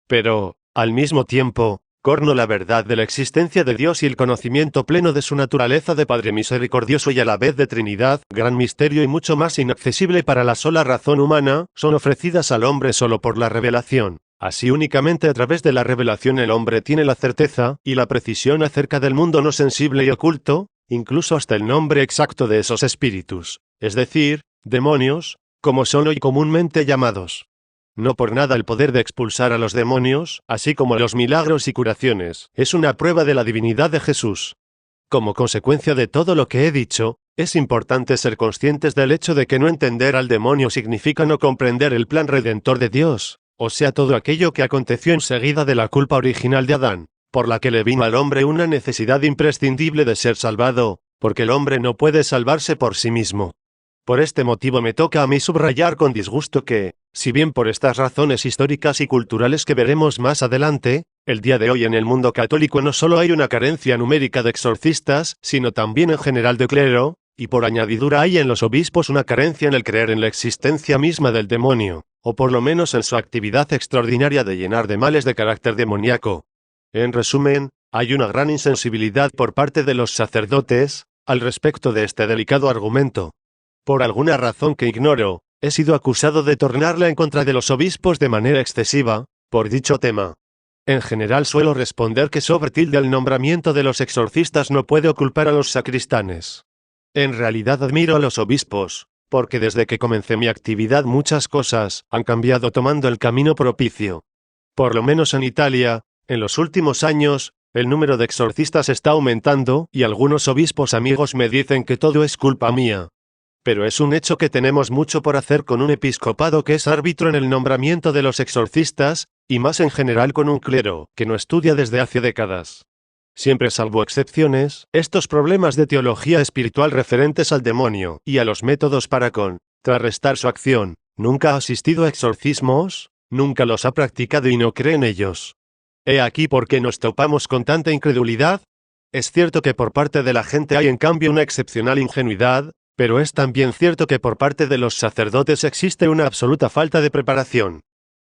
Pero, al mismo tiempo, la verdad de la existencia de Dios y el conocimiento pleno de su naturaleza de Padre misericordioso y a la vez de Trinidad, gran misterio y mucho más inaccesible para la sola razón humana, son ofrecidas al hombre solo por la revelación. Así únicamente a través de la revelación el hombre tiene la certeza y la precisión acerca del mundo no sensible y oculto, incluso hasta el nombre exacto de esos espíritus, es decir, demonios, como son hoy comúnmente llamados. No por nada el poder de expulsar a los demonios, así como los milagros y curaciones, es una prueba de la divinidad de Jesús. Como consecuencia de todo lo que he dicho, es importante ser conscientes del hecho de que no entender al demonio significa no comprender el plan redentor de Dios, o sea todo aquello que aconteció enseguida de la culpa original de Adán, por la que le vino al hombre una necesidad imprescindible de ser salvado, porque el hombre no puede salvarse por sí mismo. Por este motivo me toca a mí subrayar con disgusto que, si bien por estas razones históricas y culturales que veremos más adelante, el día de hoy en el mundo católico no solo hay una carencia numérica de exorcistas, sino también en general de clero, y por añadidura hay en los obispos una carencia en el creer en la existencia misma del demonio, o por lo menos en su actividad extraordinaria de llenar de males de carácter demoníaco. En resumen, hay una gran insensibilidad por parte de los sacerdotes, al respecto de este delicado argumento. Por alguna razón que ignoro, he sido acusado de tornarla en contra de los obispos de manera excesiva, por dicho tema. En general suelo responder que sobre el nombramiento de los exorcistas no puede culpar a los sacristanes. En realidad admiro a los obispos, porque desde que comencé mi actividad muchas cosas han cambiado tomando el camino propicio. Por lo menos en Italia, en los últimos años, el número de exorcistas está aumentando y algunos obispos amigos me dicen que todo es culpa mía. Pero es un hecho que tenemos mucho por hacer con un episcopado que es árbitro en el nombramiento de los exorcistas, y más en general con un clero que no estudia desde hace décadas. Siempre salvo excepciones, estos problemas de teología espiritual referentes al demonio y a los métodos para contrarrestar su acción, nunca ha asistido a exorcismos, nunca los ha practicado y no cree en ellos. He aquí por qué nos topamos con tanta incredulidad. Es cierto que por parte de la gente hay en cambio una excepcional ingenuidad, pero es también cierto que por parte de los sacerdotes existe una absoluta falta de preparación.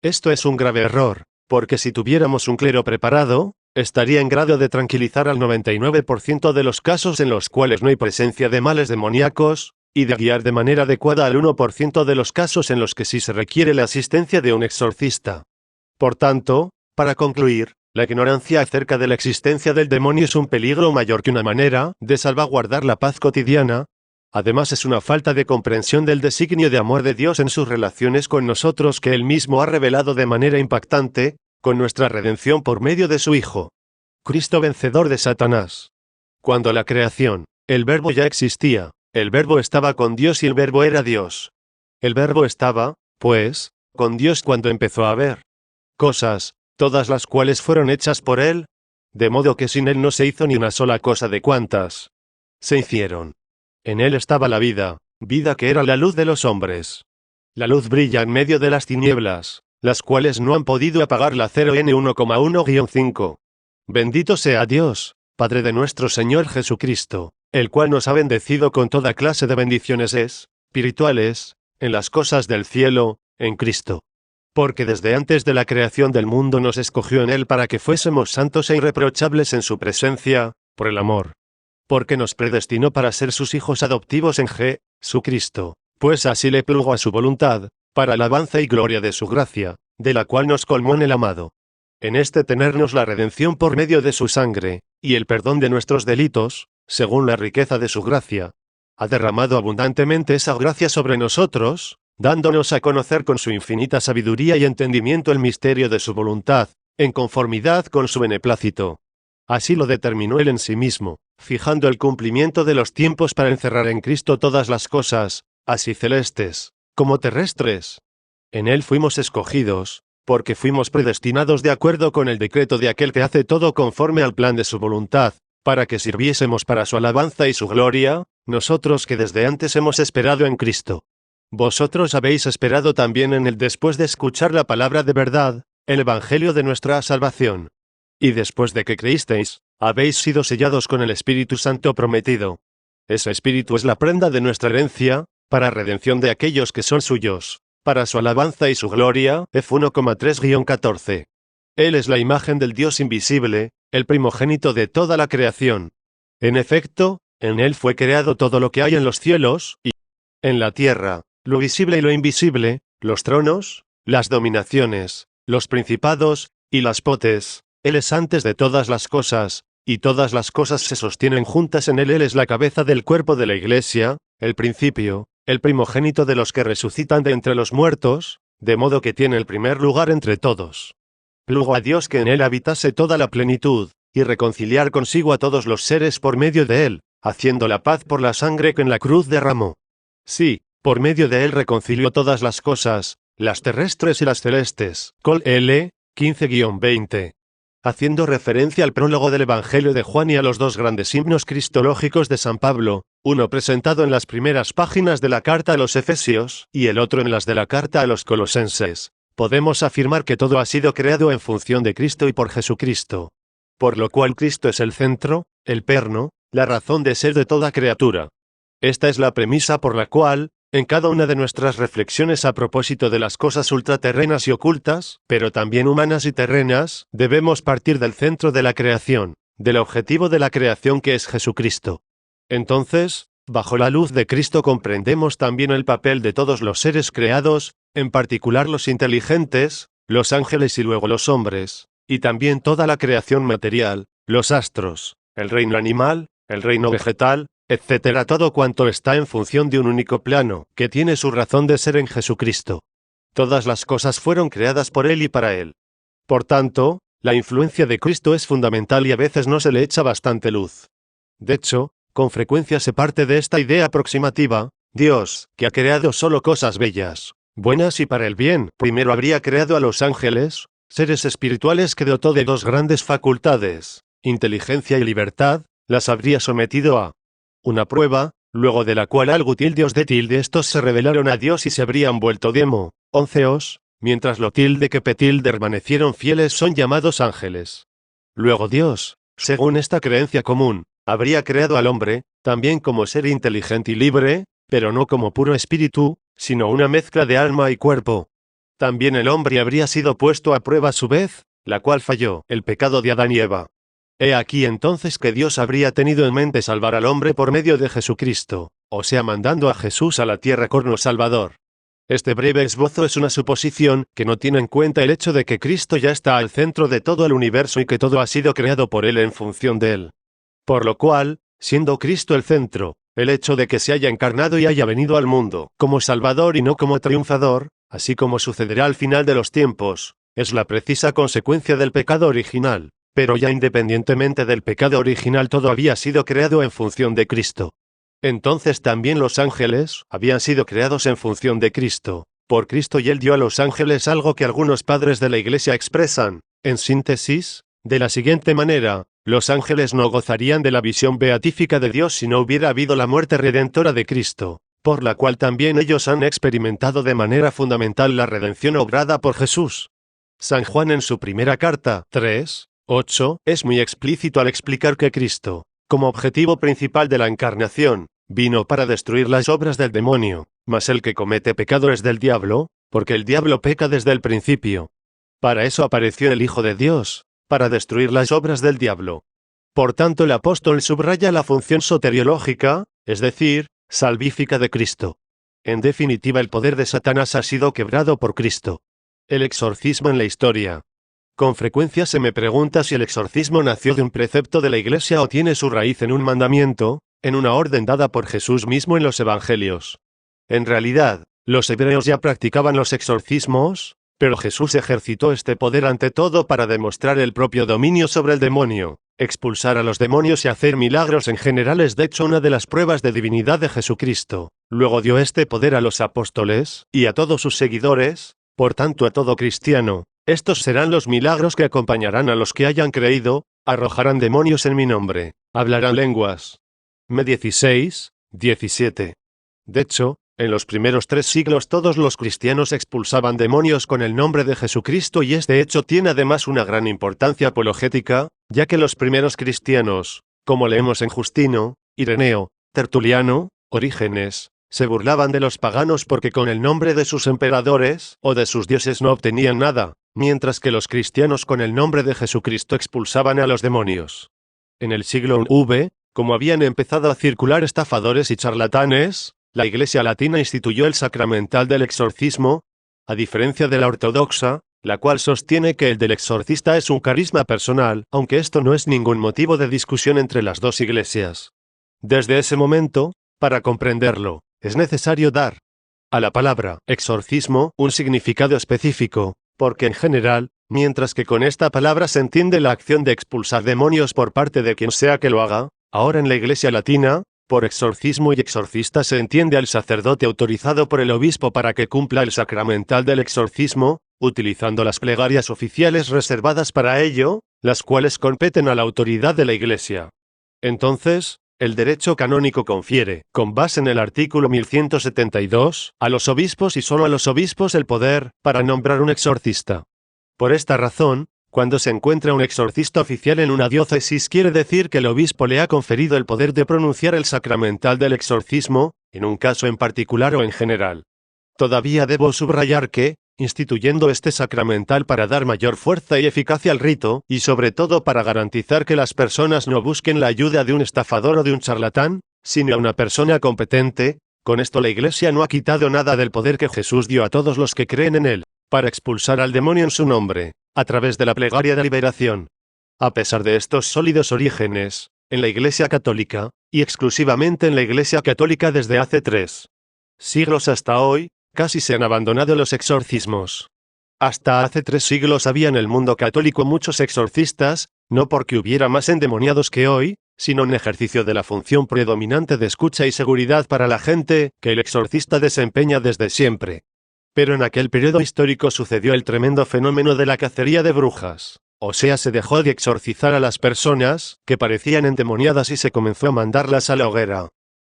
Esto es un grave error, porque si tuviéramos un clero preparado, estaría en grado de tranquilizar al 99% de los casos en los cuales no hay presencia de males demoníacos, y de guiar de manera adecuada al 1% de los casos en los que sí se requiere la asistencia de un exorcista. Por tanto, para concluir, la ignorancia acerca de la existencia del demonio es un peligro mayor que una manera de salvaguardar la paz cotidiana. Además es una falta de comprensión del designio de amor de Dios en sus relaciones con nosotros que Él mismo ha revelado de manera impactante, con nuestra redención por medio de su Hijo. Cristo vencedor de Satanás. Cuando la creación, el Verbo ya existía, el Verbo estaba con Dios y el Verbo era Dios. El Verbo estaba, pues, con Dios cuando empezó a haber cosas, todas las cuales fueron hechas por Él, de modo que sin Él no se hizo ni una sola cosa de cuantas se hicieron. En Él estaba la vida, vida que era la luz de los hombres. La luz brilla en medio de las tinieblas, las cuales no han podido apagar la 0N1,1-5. Bendito sea Dios, Padre de nuestro Señor Jesucristo, el cual nos ha bendecido con toda clase de bendiciones espirituales, en las cosas del cielo, en Cristo. Porque desde antes de la creación del mundo nos escogió en Él para que fuésemos santos e irreprochables en su presencia, por el amor. Porque nos predestinó para ser sus hijos adoptivos en Jesucristo, pues así le plugo a su voluntad, para alabanza y gloria de su gracia, de la cual nos colmó en el amado. En este tenernos la redención por medio de su sangre, y el perdón de nuestros delitos, según la riqueza de su gracia. Ha derramado abundantemente esa gracia sobre nosotros, dándonos a conocer con su infinita sabiduría y entendimiento el misterio de su voluntad, en conformidad con su beneplácito. Así lo determinó él en sí mismo, fijando el cumplimiento de los tiempos para encerrar en Cristo todas las cosas, así celestes, como terrestres. En él fuimos escogidos, porque fuimos predestinados de acuerdo con el decreto de aquel que hace todo conforme al plan de su voluntad, para que sirviésemos para su alabanza y su gloria, nosotros que desde antes hemos esperado en Cristo. Vosotros habéis esperado también en él después de escuchar la palabra de verdad, el evangelio de nuestra salvación. Y después de que creísteis, habéis sido sellados con el Espíritu Santo prometido. Ese Espíritu es la prenda de nuestra herencia, para redención de aquellos que son suyos, para su alabanza y su gloria. F1,3-14. Él es la imagen del Dios invisible, el primogénito de toda la creación. En efecto, en él fue creado todo lo que hay en los cielos y en la tierra, lo visible y lo invisible, los tronos, las dominaciones, los principados y las potes. Él es antes de todas las cosas, y todas las cosas se sostienen juntas en él. Él es la cabeza del cuerpo de la Iglesia, el principio, el primogénito de los que resucitan de entre los muertos, de modo que tiene el primer lugar entre todos. Plugo a Dios que en él habitase toda la plenitud, y reconciliar consigo a todos los seres por medio de él, haciendo la paz por la sangre que en la cruz derramó. Sí, por medio de él reconcilió todas las cosas, las terrestres y las celestes. Col. L. 15-20. Haciendo referencia al prólogo del Evangelio de Juan y a los dos grandes himnos cristológicos de San Pablo, uno presentado en las primeras páginas de la carta a los Efesios, y el otro en las de la carta a los Colosenses, podemos afirmar que todo ha sido creado en función de Cristo y por Jesucristo. Por lo cual Cristo es el centro, el perno, la razón de ser de toda criatura. Esta es la premisa por la cual, en cada una de nuestras reflexiones a propósito de las cosas ultraterrenas y ocultas, pero también humanas y terrenas, debemos partir del centro de la creación, del objetivo de la creación que es Jesucristo. Entonces, bajo la luz de Cristo comprendemos también el papel de todos los seres creados, en particular los inteligentes, los ángeles y luego los hombres, y también toda la creación material, los astros, el reino animal, el reino vegetal, etcétera, todo cuanto está en función de un único plano, que tiene su razón de ser en Jesucristo. Todas las cosas fueron creadas por Él y para Él. Por tanto, la influencia de Cristo es fundamental y a veces no se le echa bastante luz. De hecho, con frecuencia se parte de esta idea aproximativa: Dios, que ha creado solo cosas bellas, buenas y para el bien, primero habría creado a los ángeles, seres espirituales que dotó de dos grandes facultades, inteligencia y libertad, las habría sometido a una prueba, luego de la cual algo tilde estos se rebelaron a Dios y se habrían vuelto demo, 11os, mientras lo tilde que petilde permanecieron fieles son llamados ángeles. Luego Dios, según esta creencia común, habría creado al hombre, también como ser inteligente y libre, pero no como puro espíritu, sino una mezcla de alma y cuerpo. También el hombre habría sido puesto a prueba a su vez, la cual falló, el pecado de Adán y Eva. He aquí entonces que Dios habría tenido en mente salvar al hombre por medio de Jesucristo, o sea, mandando a Jesús a la tierra como Salvador. Este breve esbozo es una suposición que no tiene en cuenta el hecho de que Cristo ya está al centro de todo el universo y que todo ha sido creado por Él en función de Él. Por lo cual, siendo Cristo el centro, el hecho de que se haya encarnado y haya venido al mundo como Salvador y no como triunfador, así como sucederá al final de los tiempos, es la precisa consecuencia del pecado original. Pero ya independientemente del pecado original todo había sido creado en función de Cristo. Entonces también los ángeles habían sido creados en función de Cristo, por Cristo, y Él dio a los ángeles algo que algunos padres de la Iglesia expresan, en síntesis, de la siguiente manera: los ángeles no gozarían de la visión beatífica de Dios si no hubiera habido la muerte redentora de Cristo, por la cual también ellos han experimentado de manera fundamental la redención obrada por Jesús. San Juan en su primera carta, 3:8, es muy explícito al explicar que Cristo, como objetivo principal de la encarnación, vino para destruir las obras del demonio, mas el que comete pecado es del diablo, porque el diablo peca desde el principio. Para eso apareció el Hijo de Dios, para destruir las obras del diablo. Por tanto, el apóstol subraya la función soteriológica, es decir, salvífica de Cristo. En definitiva, el poder de Satanás ha sido quebrado por Cristo. El exorcismo en la historia. Con frecuencia se me pregunta si el exorcismo nació de un precepto de la Iglesia o tiene su raíz en un mandamiento, en una orden dada por Jesús mismo en los Evangelios. En realidad, los hebreos ya practicaban los exorcismos, pero Jesús ejercitó este poder ante todo para demostrar el propio dominio sobre el demonio. Expulsar a los demonios y hacer milagros en general es de hecho una de las pruebas de divinidad de Jesucristo. Luego dio este poder a los apóstoles y a todos sus seguidores, por tanto a todo cristiano. Estos serán los milagros que acompañarán a los que hayan creído: arrojarán demonios en mi nombre, hablarán lenguas. M. 16, 17. De hecho, en los primeros 3 siglos todos los cristianos expulsaban demonios con el nombre de Jesucristo, y este hecho tiene además una gran importancia apologética, ya que los primeros cristianos, como leemos en Justino, Ireneo, Tertuliano, Orígenes, se burlaban de los paganos porque con el nombre de sus emperadores o de sus dioses no obtenían nada, mientras que los cristianos con el nombre de Jesucristo expulsaban a los demonios. En el siglo V, como habían empezado a circular estafadores y charlatanes, la Iglesia latina instituyó el sacramental del exorcismo, a diferencia de la ortodoxa, la cual sostiene que el del exorcista es un carisma personal, aunque esto no es ningún motivo de discusión entre las dos iglesias. Desde ese momento, para comprenderlo, es necesario dar a la palabra exorcismo un significado específico, porque en general, mientras que con esta palabra se entiende la acción de expulsar demonios por parte de quien sea que lo haga, ahora en la Iglesia latina, por exorcismo y exorcista se entiende al sacerdote autorizado por el obispo para que cumpla el sacramental del exorcismo, utilizando las plegarias oficiales reservadas para ello, las cuales competen a la autoridad de la Iglesia. Entonces, el derecho canónico confiere, con base en el artículo 1172, a los obispos y solo a los obispos el poder para nombrar un exorcista. Por esta razón, cuando se encuentra un exorcista oficial en una diócesis, quiere decir que el obispo le ha conferido el poder de pronunciar el sacramental del exorcismo, en un caso en particular o en general. Todavía debo subrayar que, instituyendo este sacramental para dar mayor fuerza y eficacia al rito, y sobre todo para garantizar que las personas no busquen la ayuda de un estafador o de un charlatán, sino a una persona competente, con esto la Iglesia no ha quitado nada del poder que Jesús dio a todos los que creen en él, para expulsar al demonio en su nombre, a través de la plegaria de liberación. A pesar de estos sólidos orígenes, en la Iglesia Católica, y exclusivamente en la Iglesia Católica desde hace 3 siglos hasta hoy, casi se han abandonado los exorcismos. Hasta hace 3 siglos había en el mundo católico muchos exorcistas, no porque hubiera más endemoniados que hoy, sino en ejercicio de la función predominante de escucha y seguridad para la gente, que el exorcista desempeña desde siempre. Pero en aquel periodo histórico sucedió el tremendo fenómeno de la cacería de brujas. O sea, se dejó de exorcizar a las personas que parecían endemoniadas y se comenzó a mandarlas a la hoguera.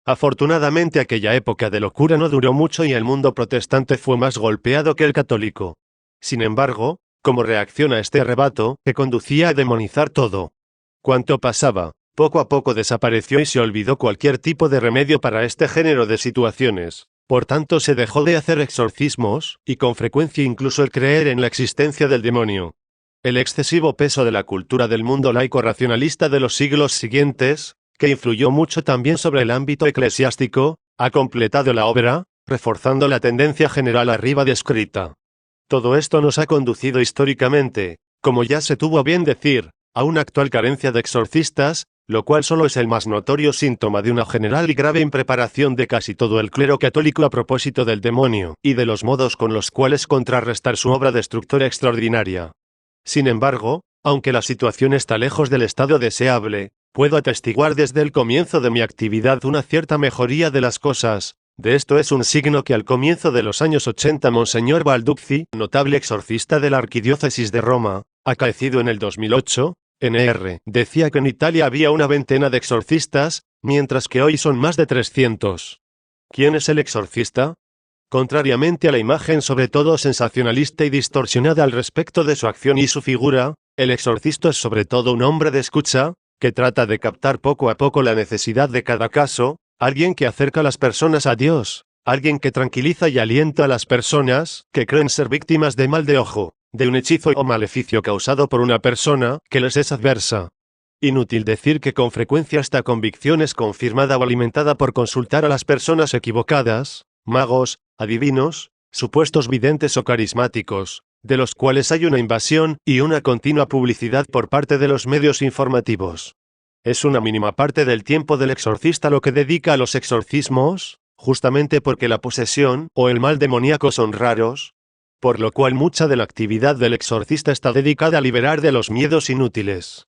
Afortunadamente aquella época de locura no duró mucho y el mundo protestante fue más golpeado que el católico. Sin embargo, como reacción a este arrebato, que conducía a demonizar todo cuanto pasaba, poco a poco desapareció y se olvidó cualquier tipo de remedio para este género de situaciones. Por tanto se dejó de hacer exorcismos, y con frecuencia incluso el creer en la existencia del demonio. El excesivo peso de la cultura del mundo laico racionalista de los siglos siguientes, que influyó mucho también sobre el ámbito eclesiástico, ha completado la obra, reforzando la tendencia general arriba descrita. Todo esto nos ha conducido históricamente, como ya se tuvo a bien decir, a una actual carencia de exorcistas, lo cual solo es el más notorio síntoma de una general y grave impreparación de casi todo el clero católico a propósito del demonio, y de los modos con los cuales contrarrestar su obra destructora extraordinaria. Sin embargo, aunque la situación está lejos del estado deseable, puedo atestiguar desde el comienzo de mi actividad una cierta mejoría de las cosas. De esto es un signo que al comienzo de los años 80 Monseñor Balduzzi, notable exorcista de la Arquidiócesis de Roma, acaecido en el 2008, Nr. decía que en Italia había una veintena de exorcistas, mientras que hoy son más de 300. ¿Quién es el exorcista? Contrariamente a la imagen sobre todo sensacionalista y distorsionada al respecto de su acción y su figura, el exorcista es sobre todo un hombre de escucha, que trata de captar poco a poco la necesidad de cada caso, alguien que acerca a las personas a Dios, alguien que tranquiliza y alienta a las personas que creen ser víctimas de mal de ojo, de un hechizo o maleficio causado por una persona que les es adversa. Inútil decir que con frecuencia esta convicción es confirmada o alimentada por consultar a las personas equivocadas, magos, adivinos, supuestos videntes o carismáticos, de los cuales hay una invasión y una continua publicidad por parte de los medios informativos. Es una mínima parte del tiempo del exorcista lo que dedica a los exorcismos, justamente porque la posesión o el mal demoníaco son raros, por lo cual mucha de la actividad del exorcista está dedicada a liberar de los miedos inútiles.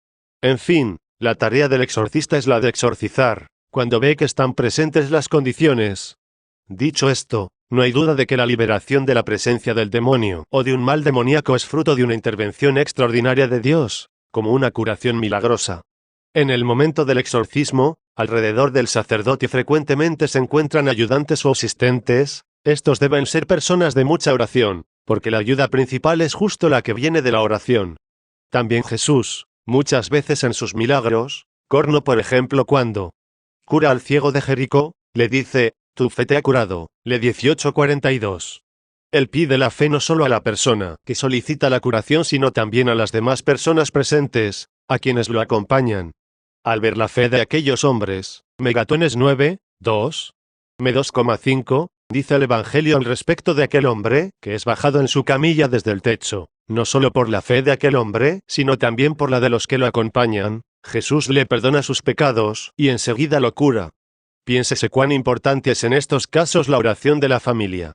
En fin, la tarea del exorcista es la de exorcizar, cuando ve que están presentes las condiciones. Dicho esto, no hay duda de que la liberación de la presencia del demonio o de un mal demoníaco es fruto de una intervención extraordinaria de Dios, como una curación milagrosa. En el momento del exorcismo, alrededor del sacerdote frecuentemente se encuentran ayudantes o asistentes. Estos deben ser personas de mucha oración, porque la ayuda principal es justo la que viene de la oración. También Jesús, muchas veces en sus milagros, Corno por ejemplo cuando cura al ciego de Jericó, le dice, tu fe te ha curado, le 18:42. Él pide la fe no solo a la persona que solicita la curación sino también a las demás personas presentes, a quienes lo acompañan. Al ver la fe de aquellos hombres, Megatones 9, 2, me 2,5, dice el Evangelio al respecto de aquel hombre, que es bajado en su camilla desde el techo, no solo por la fe de aquel hombre, sino también por la de los que lo acompañan, Jesús le perdona sus pecados, y enseguida lo cura. Piénsese cuán importante es en estos casos la oración de la familia.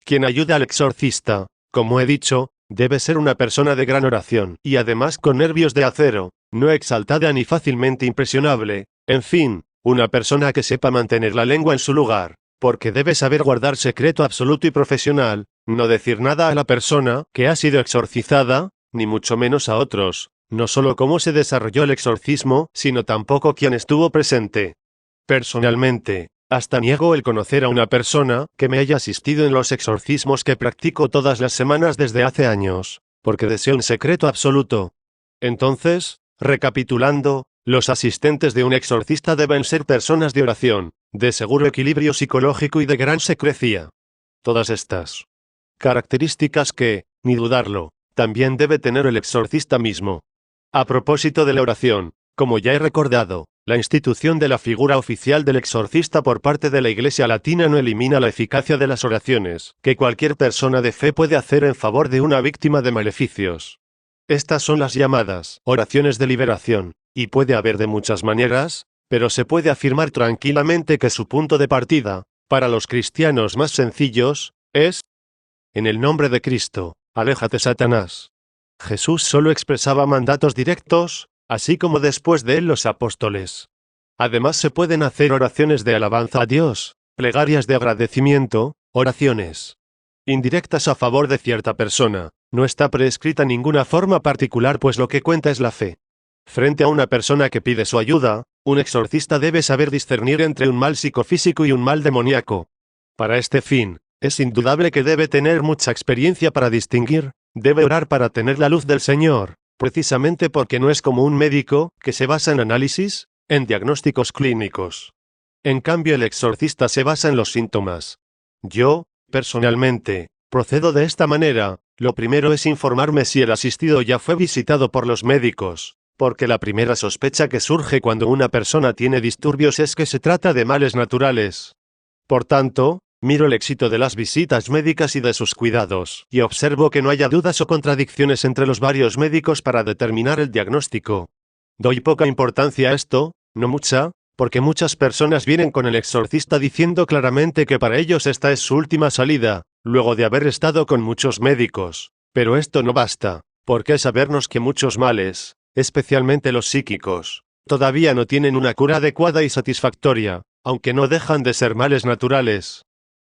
Quien ayuda al exorcista, como he dicho, debe ser una persona de gran oración, y además con nervios de acero, no exaltada ni fácilmente impresionable, en fin, una persona que sepa mantener la lengua en su lugar, porque debe saber guardar secreto absoluto y profesional, no decir nada a la persona que ha sido exorcizada, ni mucho menos a otros, no solo cómo se desarrolló el exorcismo, sino tampoco quién estuvo presente. Personalmente, hasta niego el conocer a una persona que me haya asistido en los exorcismos que practico todas las semanas desde hace años, porque deseo un secreto absoluto. Entonces, recapitulando, los asistentes de un exorcista deben ser personas de oración, de seguro equilibrio psicológico y de gran secrecía. Todas estas características que, ni dudarlo, también debe tener el exorcista mismo. A propósito de la oración, como ya he recordado, la institución de la figura oficial del exorcista por parte de la Iglesia Latina no elimina la eficacia de las oraciones que cualquier persona de fe puede hacer en favor de una víctima de maleficios. Estas son las llamadas oraciones de liberación, y puede haber de muchas maneras, pero se puede afirmar tranquilamente que su punto de partida, para los cristianos más sencillos, es: en el nombre de Cristo, aléjate Satanás. Jesús solo expresaba mandatos directos, así como después de él los apóstoles. Además se pueden hacer oraciones de alabanza a Dios, plegarias de agradecimiento, oraciones indirectas a favor de cierta persona. No está prescrita ninguna forma particular pues lo que cuenta es la fe. Frente a una persona que pide su ayuda, un exorcista debe saber discernir entre un mal psicofísico y un mal demoníaco. Para este fin, es indudable que debe tener mucha experiencia para distinguir, debe orar para tener la luz del Señor, precisamente porque no es como un médico, que se basa en análisis, en diagnósticos clínicos. En cambio el exorcista se basa en los síntomas. Yo, personalmente, procedo de esta manera. Lo primero es informarme si el asistido ya fue visitado por los médicos, porque la primera sospecha que surge cuando una persona tiene disturbios es que se trata de males naturales. Por tanto, miro el éxito de las visitas médicas y de sus cuidados, y observo que no haya dudas o contradicciones entre los varios médicos para determinar el diagnóstico. Doy poca importancia a esto, no mucha, porque muchas personas vienen con el exorcista diciendo claramente que para ellos esta es su última salida, luego de haber estado con muchos médicos. Pero esto no basta, porque es sabernos que muchos males, especialmente los psíquicos, todavía no tienen una cura adecuada y satisfactoria, aunque no dejan de ser males naturales.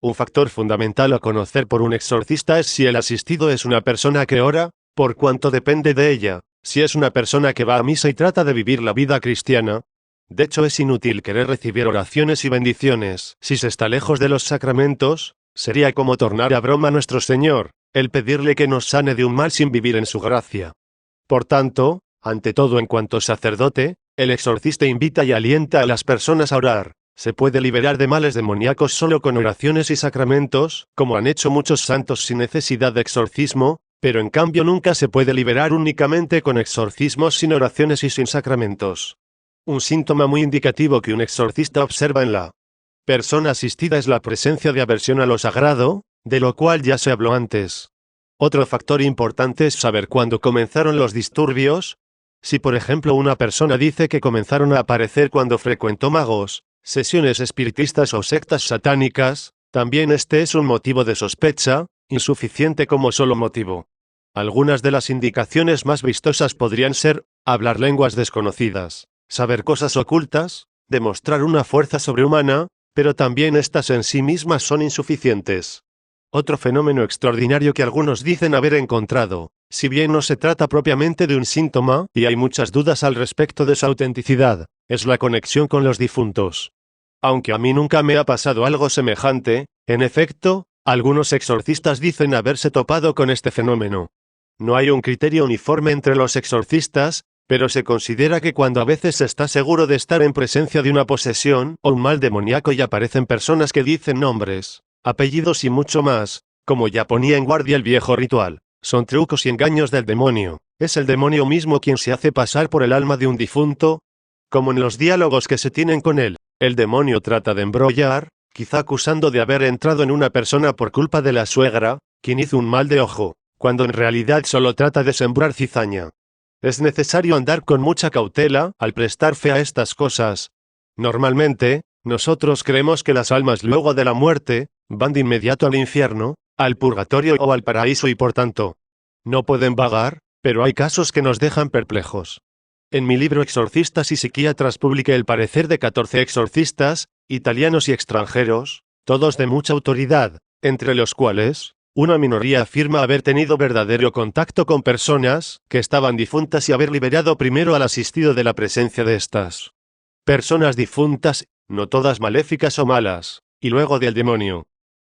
Un factor fundamental a conocer por un exorcista es si el asistido es una persona que ora, por cuanto depende de ella, si es una persona que va a misa y trata de vivir la vida cristiana. De hecho es inútil querer recibir oraciones y bendiciones si se está lejos de los sacramentos. Sería como tornar a broma a nuestro Señor, el pedirle que nos sane de un mal sin vivir en su gracia. Por tanto, ante todo en cuanto sacerdote, el exorcista invita y alienta a las personas a orar. Se puede liberar de males demoníacos solo con oraciones y sacramentos, como han hecho muchos santos sin necesidad de exorcismo, pero en cambio nunca se puede liberar únicamente con exorcismos sin oraciones y sin sacramentos. Un síntoma muy indicativo que un exorcista observa en la Persona asistida es la presencia de aversión a lo sagrado, de lo cual ya se habló antes. Otro factor importante es saber cuándo comenzaron los disturbios. Si por ejemplo una persona dice que comenzaron a aparecer cuando frecuentó magos, sesiones espiritistas o sectas satánicas, también este es un motivo de sospecha, insuficiente como solo motivo. Algunas de las indicaciones más vistosas podrían ser hablar lenguas desconocidas, saber cosas ocultas, demostrar una fuerza sobrehumana, pero también estas en sí mismas son insuficientes. Otro fenómeno extraordinario que algunos dicen haber encontrado, si bien no se trata propiamente de un síntoma, y hay muchas dudas al respecto de su autenticidad, es la conexión con los difuntos. Aunque a mí nunca me ha pasado algo semejante, en efecto, algunos exorcistas dicen haberse topado con este fenómeno. No hay un criterio uniforme entre los exorcistas, pero se considera que cuando a veces se está seguro de estar en presencia de una posesión o un mal demoníaco y aparecen personas que dicen nombres, apellidos y mucho más, como ya ponía en guardia el viejo ritual, son trucos y engaños del demonio. Es el demonio mismo quien se hace pasar por el alma de un difunto. Como en los diálogos que se tienen con él, el demonio trata de embrollar, quizá acusando de haber entrado en una persona por culpa de la suegra, quien hizo un mal de ojo, cuando en realidad solo trata de sembrar cizaña. Es necesario andar con mucha cautela al prestar fe a estas cosas. Normalmente, nosotros creemos que las almas luego de la muerte van de inmediato al infierno, al purgatorio o al paraíso y por tanto no pueden vagar, pero hay casos que nos dejan perplejos. En mi libro Exorcistas y Psiquiatras publiqué el parecer de 14 exorcistas, italianos y extranjeros, todos de mucha autoridad, entre los cuales una minoría afirma haber tenido verdadero contacto con personas que estaban difuntas y haber liberado primero al asistido de la presencia de estas personas difuntas, no todas maléficas o malas, y luego del demonio.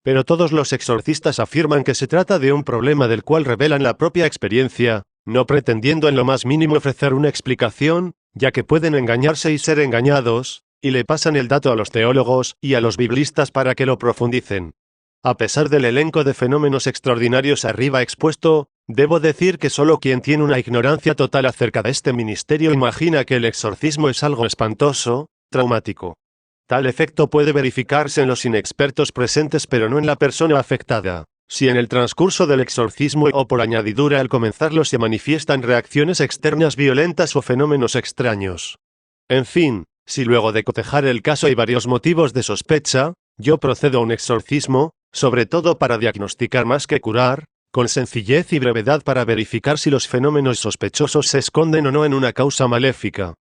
Pero todos los exorcistas afirman que se trata de un problema del cual revelan la propia experiencia, no pretendiendo en lo más mínimo ofrecer una explicación, ya que pueden engañarse y ser engañados, y le pasan el dato a los teólogos y a los biblistas para que lo profundicen. A pesar del elenco de fenómenos extraordinarios arriba expuesto, debo decir que solo quien tiene una ignorancia total acerca de este ministerio imagina que el exorcismo es algo espantoso, traumático. Tal efecto puede verificarse en los inexpertos presentes pero no en la persona afectada. Si en el transcurso del exorcismo o por añadidura al comenzarlo se manifiestan reacciones externas violentas o fenómenos extraños. En fin, si luego de cotejar el caso hay varios motivos de sospecha, yo procedo a un exorcismo, sobre todo para diagnosticar más que curar, con sencillez y brevedad para verificar si los fenómenos sospechosos se esconden o no en una causa maléfica.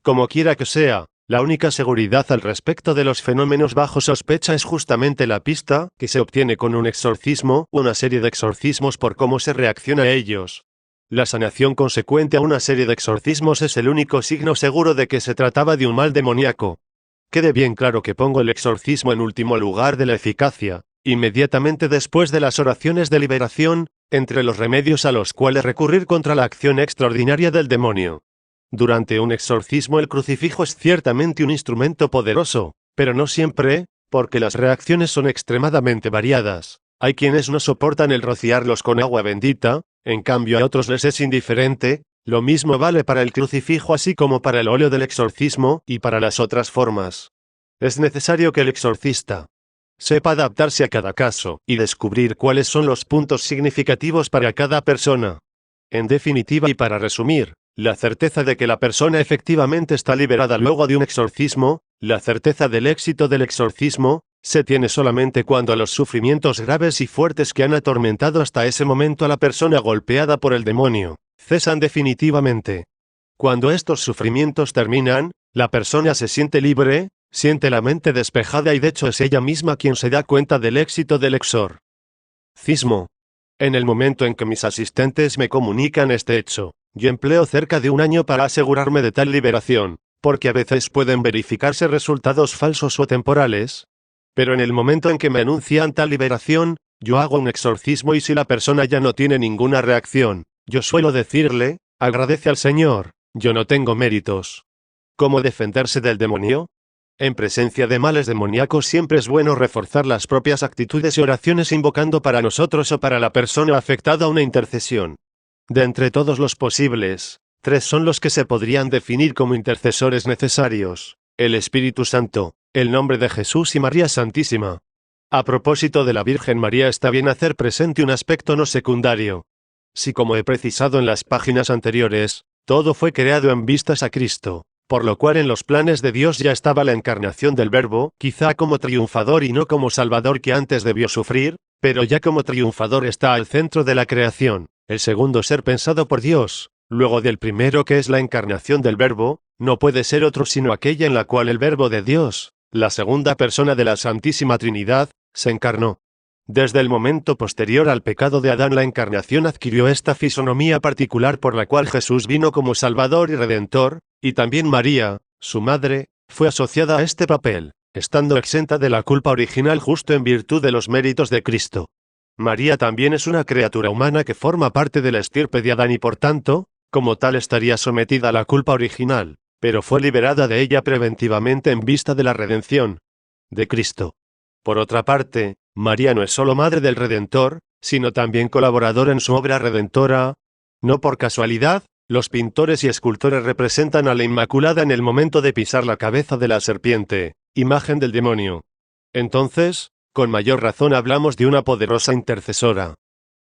Como quiera que sea, la única seguridad al respecto de los fenómenos bajo sospecha es justamente la pista que se obtiene con un exorcismo o una serie de exorcismos por cómo se reacciona a ellos. La sanación consecuente a una serie de exorcismos es el único signo seguro de que se trataba de un mal demoníaco. Quede bien claro que pongo el exorcismo en último lugar de la eficacia, inmediatamente después de las oraciones de liberación, entre los remedios a los cuales recurrir contra la acción extraordinaria del demonio. Durante un exorcismo el crucifijo es ciertamente un instrumento poderoso, pero no siempre, porque las reacciones son extremadamente variadas. Hay quienes no soportan el rociarlos con agua bendita, en cambio a otros les es indiferente. Lo mismo vale para el crucifijo así como para el óleo del exorcismo y para las otras formas. Es necesario que el exorcista sepa adaptarse a cada caso y descubrir cuáles son los puntos significativos para cada persona. En definitiva y para resumir, la certeza de que la persona efectivamente está liberada luego de un exorcismo, la certeza del éxito del exorcismo, se tiene solamente cuando los sufrimientos graves y fuertes que han atormentado hasta ese momento a la persona golpeada por el demonio cesan definitivamente. Cuando estos sufrimientos terminan, la persona se siente libre, siente la mente despejada y de hecho es ella misma quien se da cuenta del éxito del exorcismo. En el momento en que mis asistentes me comunican este hecho, yo empleo cerca de un año para asegurarme de tal liberación, porque a veces pueden verificarse resultados falsos o temporales. Pero en el momento en que me anuncian tal liberación, yo hago un exorcismo y si la persona ya no tiene ninguna reacción, yo suelo decirle, agradece al Señor, yo no tengo méritos. ¿Cómo defenderse del demonio? En presencia de males demoníacos siempre es bueno reforzar las propias actitudes y oraciones invocando para nosotros o para la persona afectada una intercesión. De entre todos los posibles, 3 son los que se podrían definir como intercesores necesarios: el Espíritu Santo, el nombre de Jesús y María Santísima. A propósito de la Virgen María, está bien hacer presente un aspecto no secundario. Si, como he precisado en las páginas anteriores, todo fue creado en vistas a Cristo, por lo cual en los planes de Dios ya estaba la encarnación del Verbo, quizá como triunfador y no como Salvador que antes debió sufrir, pero ya como triunfador está al centro de la creación, el segundo ser pensado por Dios, luego del primero que es la encarnación del Verbo, no puede ser otro sino aquella en la cual el Verbo de Dios, la segunda persona de la Santísima Trinidad, se encarnó. Desde el momento posterior al pecado de Adán, la encarnación adquirió esta fisonomía particular por la cual Jesús vino como Salvador y Redentor, y también María, su madre, fue asociada a este papel, estando exenta de la culpa original justo en virtud de los méritos de Cristo. María también es una criatura humana que forma parte de la estirpe de Adán y por tanto, como tal estaría sometida a la culpa original, pero fue liberada de ella preventivamente en vista de la redención de Cristo. Por otra parte, María no es solo madre del Redentor, sino también colaboradora en su obra redentora. No por casualidad, los pintores y escultores representan a la Inmaculada en el momento de pisar la cabeza de la serpiente, imagen del demonio. Entonces, con mayor razón hablamos de una poderosa intercesora.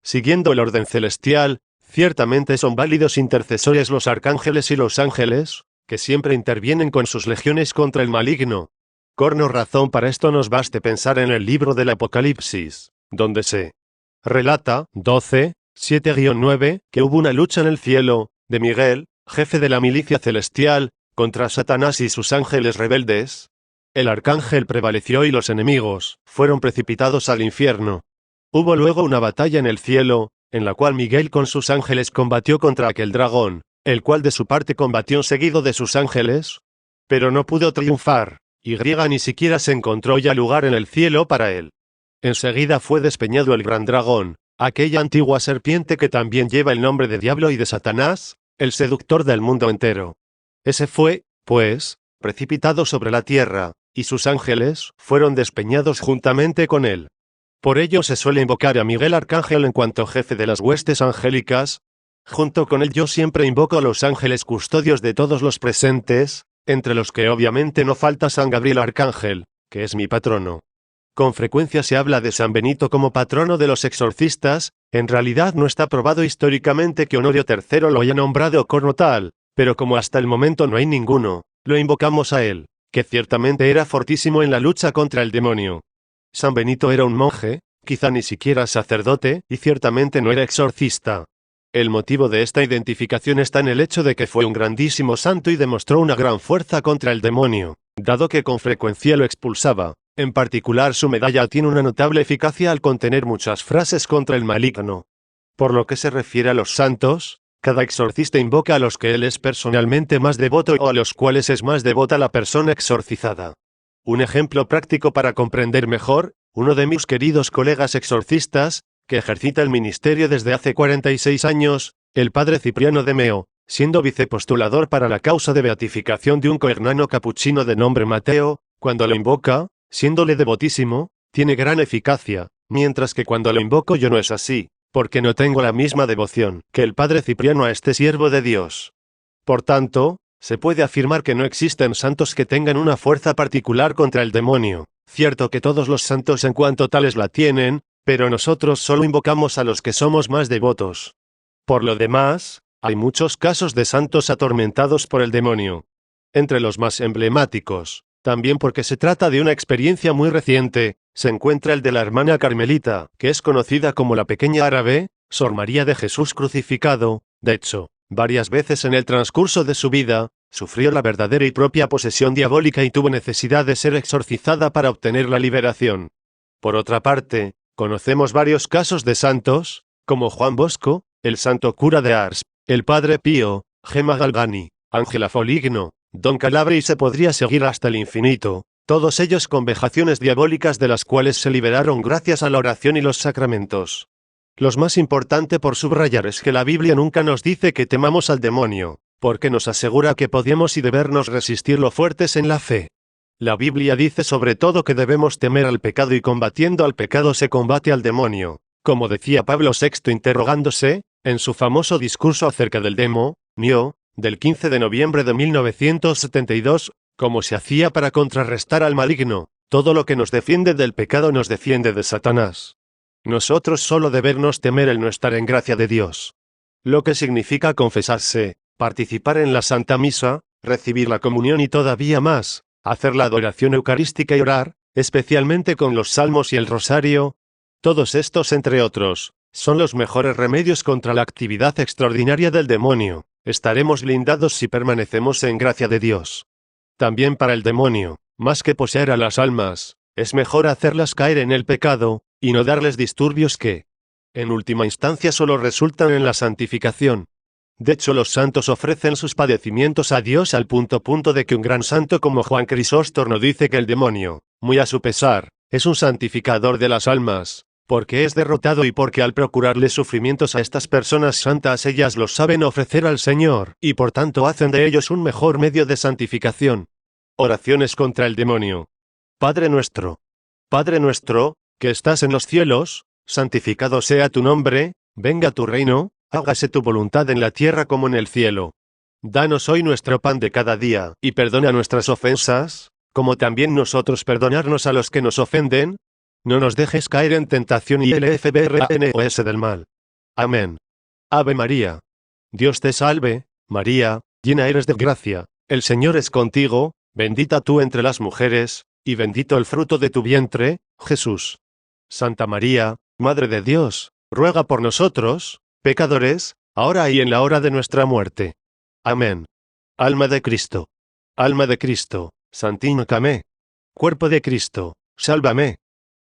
Siguiendo el orden celestial, ciertamente son válidos intercesores los arcángeles y los ángeles, que siempre intervienen con sus legiones contra el maligno. Corno razón para esto nos baste pensar en el libro del Apocalipsis, donde se relata, 12, 7-9, que hubo una lucha en el cielo, de Miguel, jefe de la milicia celestial, contra Satanás y sus ángeles rebeldes. El arcángel prevaleció y los enemigos fueron precipitados al infierno. Hubo luego una batalla en el cielo, en la cual Miguel con sus ángeles combatió contra aquel dragón, el cual de su parte combatió seguido de sus ángeles, pero no pudo triunfar. Y ni siquiera se encontró ya lugar en el cielo para él. Enseguida fue despeñado el gran dragón, aquella antigua serpiente que también lleva el nombre de diablo y de Satanás, el seductor del mundo entero. Ese fue, pues, precipitado sobre la tierra, y sus ángeles fueron despeñados juntamente con él. Por ello se suele invocar a Miguel Arcángel en cuanto jefe de las huestes angélicas. Junto con él yo siempre invoco a los ángeles custodios de todos los presentes, entre los que obviamente no falta San Gabriel Arcángel, que es mi patrono. Con frecuencia se habla de San Benito como patrono de los exorcistas. En realidad no está probado históricamente que Honorio III lo haya nombrado como tal, pero como hasta el momento no hay ninguno, lo invocamos a él, que ciertamente era fortísimo en la lucha contra el demonio. San Benito era un monje, quizá ni siquiera sacerdote, y ciertamente no era exorcista. El motivo de esta identificación está en el hecho de que fue un grandísimo santo y demostró una gran fuerza contra el demonio, dado que con frecuencia lo expulsaba. En particular su medalla tiene una notable eficacia al contener muchas frases contra el maligno. Por lo que se refiere a los santos, cada exorcista invoca a los que él es personalmente más devoto o a los cuales es más devota la persona exorcizada. Un ejemplo práctico para comprender mejor, uno de mis queridos colegas exorcistas, que ejercita el ministerio desde hace 46 años, el padre Cipriano de Meo, siendo vicepostulador para la causa de beatificación de un cohernano capuchino de nombre Mateo, cuando lo invoca, siéndole devotísimo, tiene gran eficacia, mientras que cuando lo invoco yo no es así, porque no tengo la misma devoción que el padre Cipriano a este siervo de Dios. Por tanto, se puede afirmar que no existen santos que tengan una fuerza particular contra el demonio. Cierto que todos los santos en cuanto tales la tienen, pero nosotros solo invocamos a los que somos más devotos. Por lo demás, hay muchos casos de santos atormentados por el demonio. Entre los más emblemáticos, también porque se trata de una experiencia muy reciente, se encuentra el de la hermana Carmelita, que es conocida como la Pequeña Árabe, Sor María de Jesús Crucificado. De hecho, varias veces en el transcurso de su vida, sufrió la verdadera y propia posesión diabólica y tuvo necesidad de ser exorcizada para obtener la liberación. Por otra parte, conocemos varios casos de santos, como Juan Bosco, el santo cura de Ars, el padre Pío, Gemma Galgani, Ángela Foligno, Don Calabre y se podría seguir hasta el infinito, todos ellos con vejaciones diabólicas de las cuales se liberaron gracias a la oración y los sacramentos. Lo más importante por subrayar es que la Biblia nunca nos dice que temamos al demonio, porque nos asegura que podemos y debernos resistirlo fuertes en la fe. La Biblia dice sobre todo que debemos temer al pecado y combatiendo al pecado se combate al demonio, como decía Pablo VI interrogándose, en su famoso discurso acerca del demonio, del 15 de noviembre de 1972, como se hacía para contrarrestar al maligno. Todo lo que nos defiende del pecado nos defiende de Satanás. Nosotros solo debernos temer el no estar en gracia de Dios. Lo que significa confesarse, participar en la Santa Misa, recibir la comunión y todavía más, hacer la adoración eucarística y orar, especialmente con los salmos y el rosario. Todos estos, entre otros, son los mejores remedios contra la actividad extraordinaria del demonio. Estaremos blindados si permanecemos en gracia de Dios. También para el demonio, más que poseer a las almas, es mejor hacerlas caer en el pecado, y no darles disturbios que, en última instancia, solo resultan en la santificación. De hecho, los santos ofrecen sus padecimientos a Dios al punto de que un gran santo como Juan Crisóstomo dice que el demonio, muy a su pesar, es un santificador de las almas, porque es derrotado y porque al procurarle sufrimientos a estas personas santas ellas los saben ofrecer al Señor, y por tanto hacen de ellos un mejor medio de santificación. Oraciones contra el demonio. Padre nuestro, que estás en los cielos, santificado sea tu nombre, venga tu reino, hágase tu voluntad en la tierra como en el cielo. Danos hoy nuestro pan de cada día, y perdona nuestras ofensas, como también nosotros perdonarnos a los que nos ofenden. No nos dejes caer en tentación y líbranos del mal. Amén. Ave María. Dios te salve, María, llena eres de gracia, el Señor es contigo, bendita tú entre las mujeres, y bendito el fruto de tu vientre, Jesús. Santa María, Madre de Dios, ruega por nosotros, pecadores, ahora y en la hora de nuestra muerte. Amén. Alma de Cristo, santifícame. Cuerpo de Cristo, sálvame.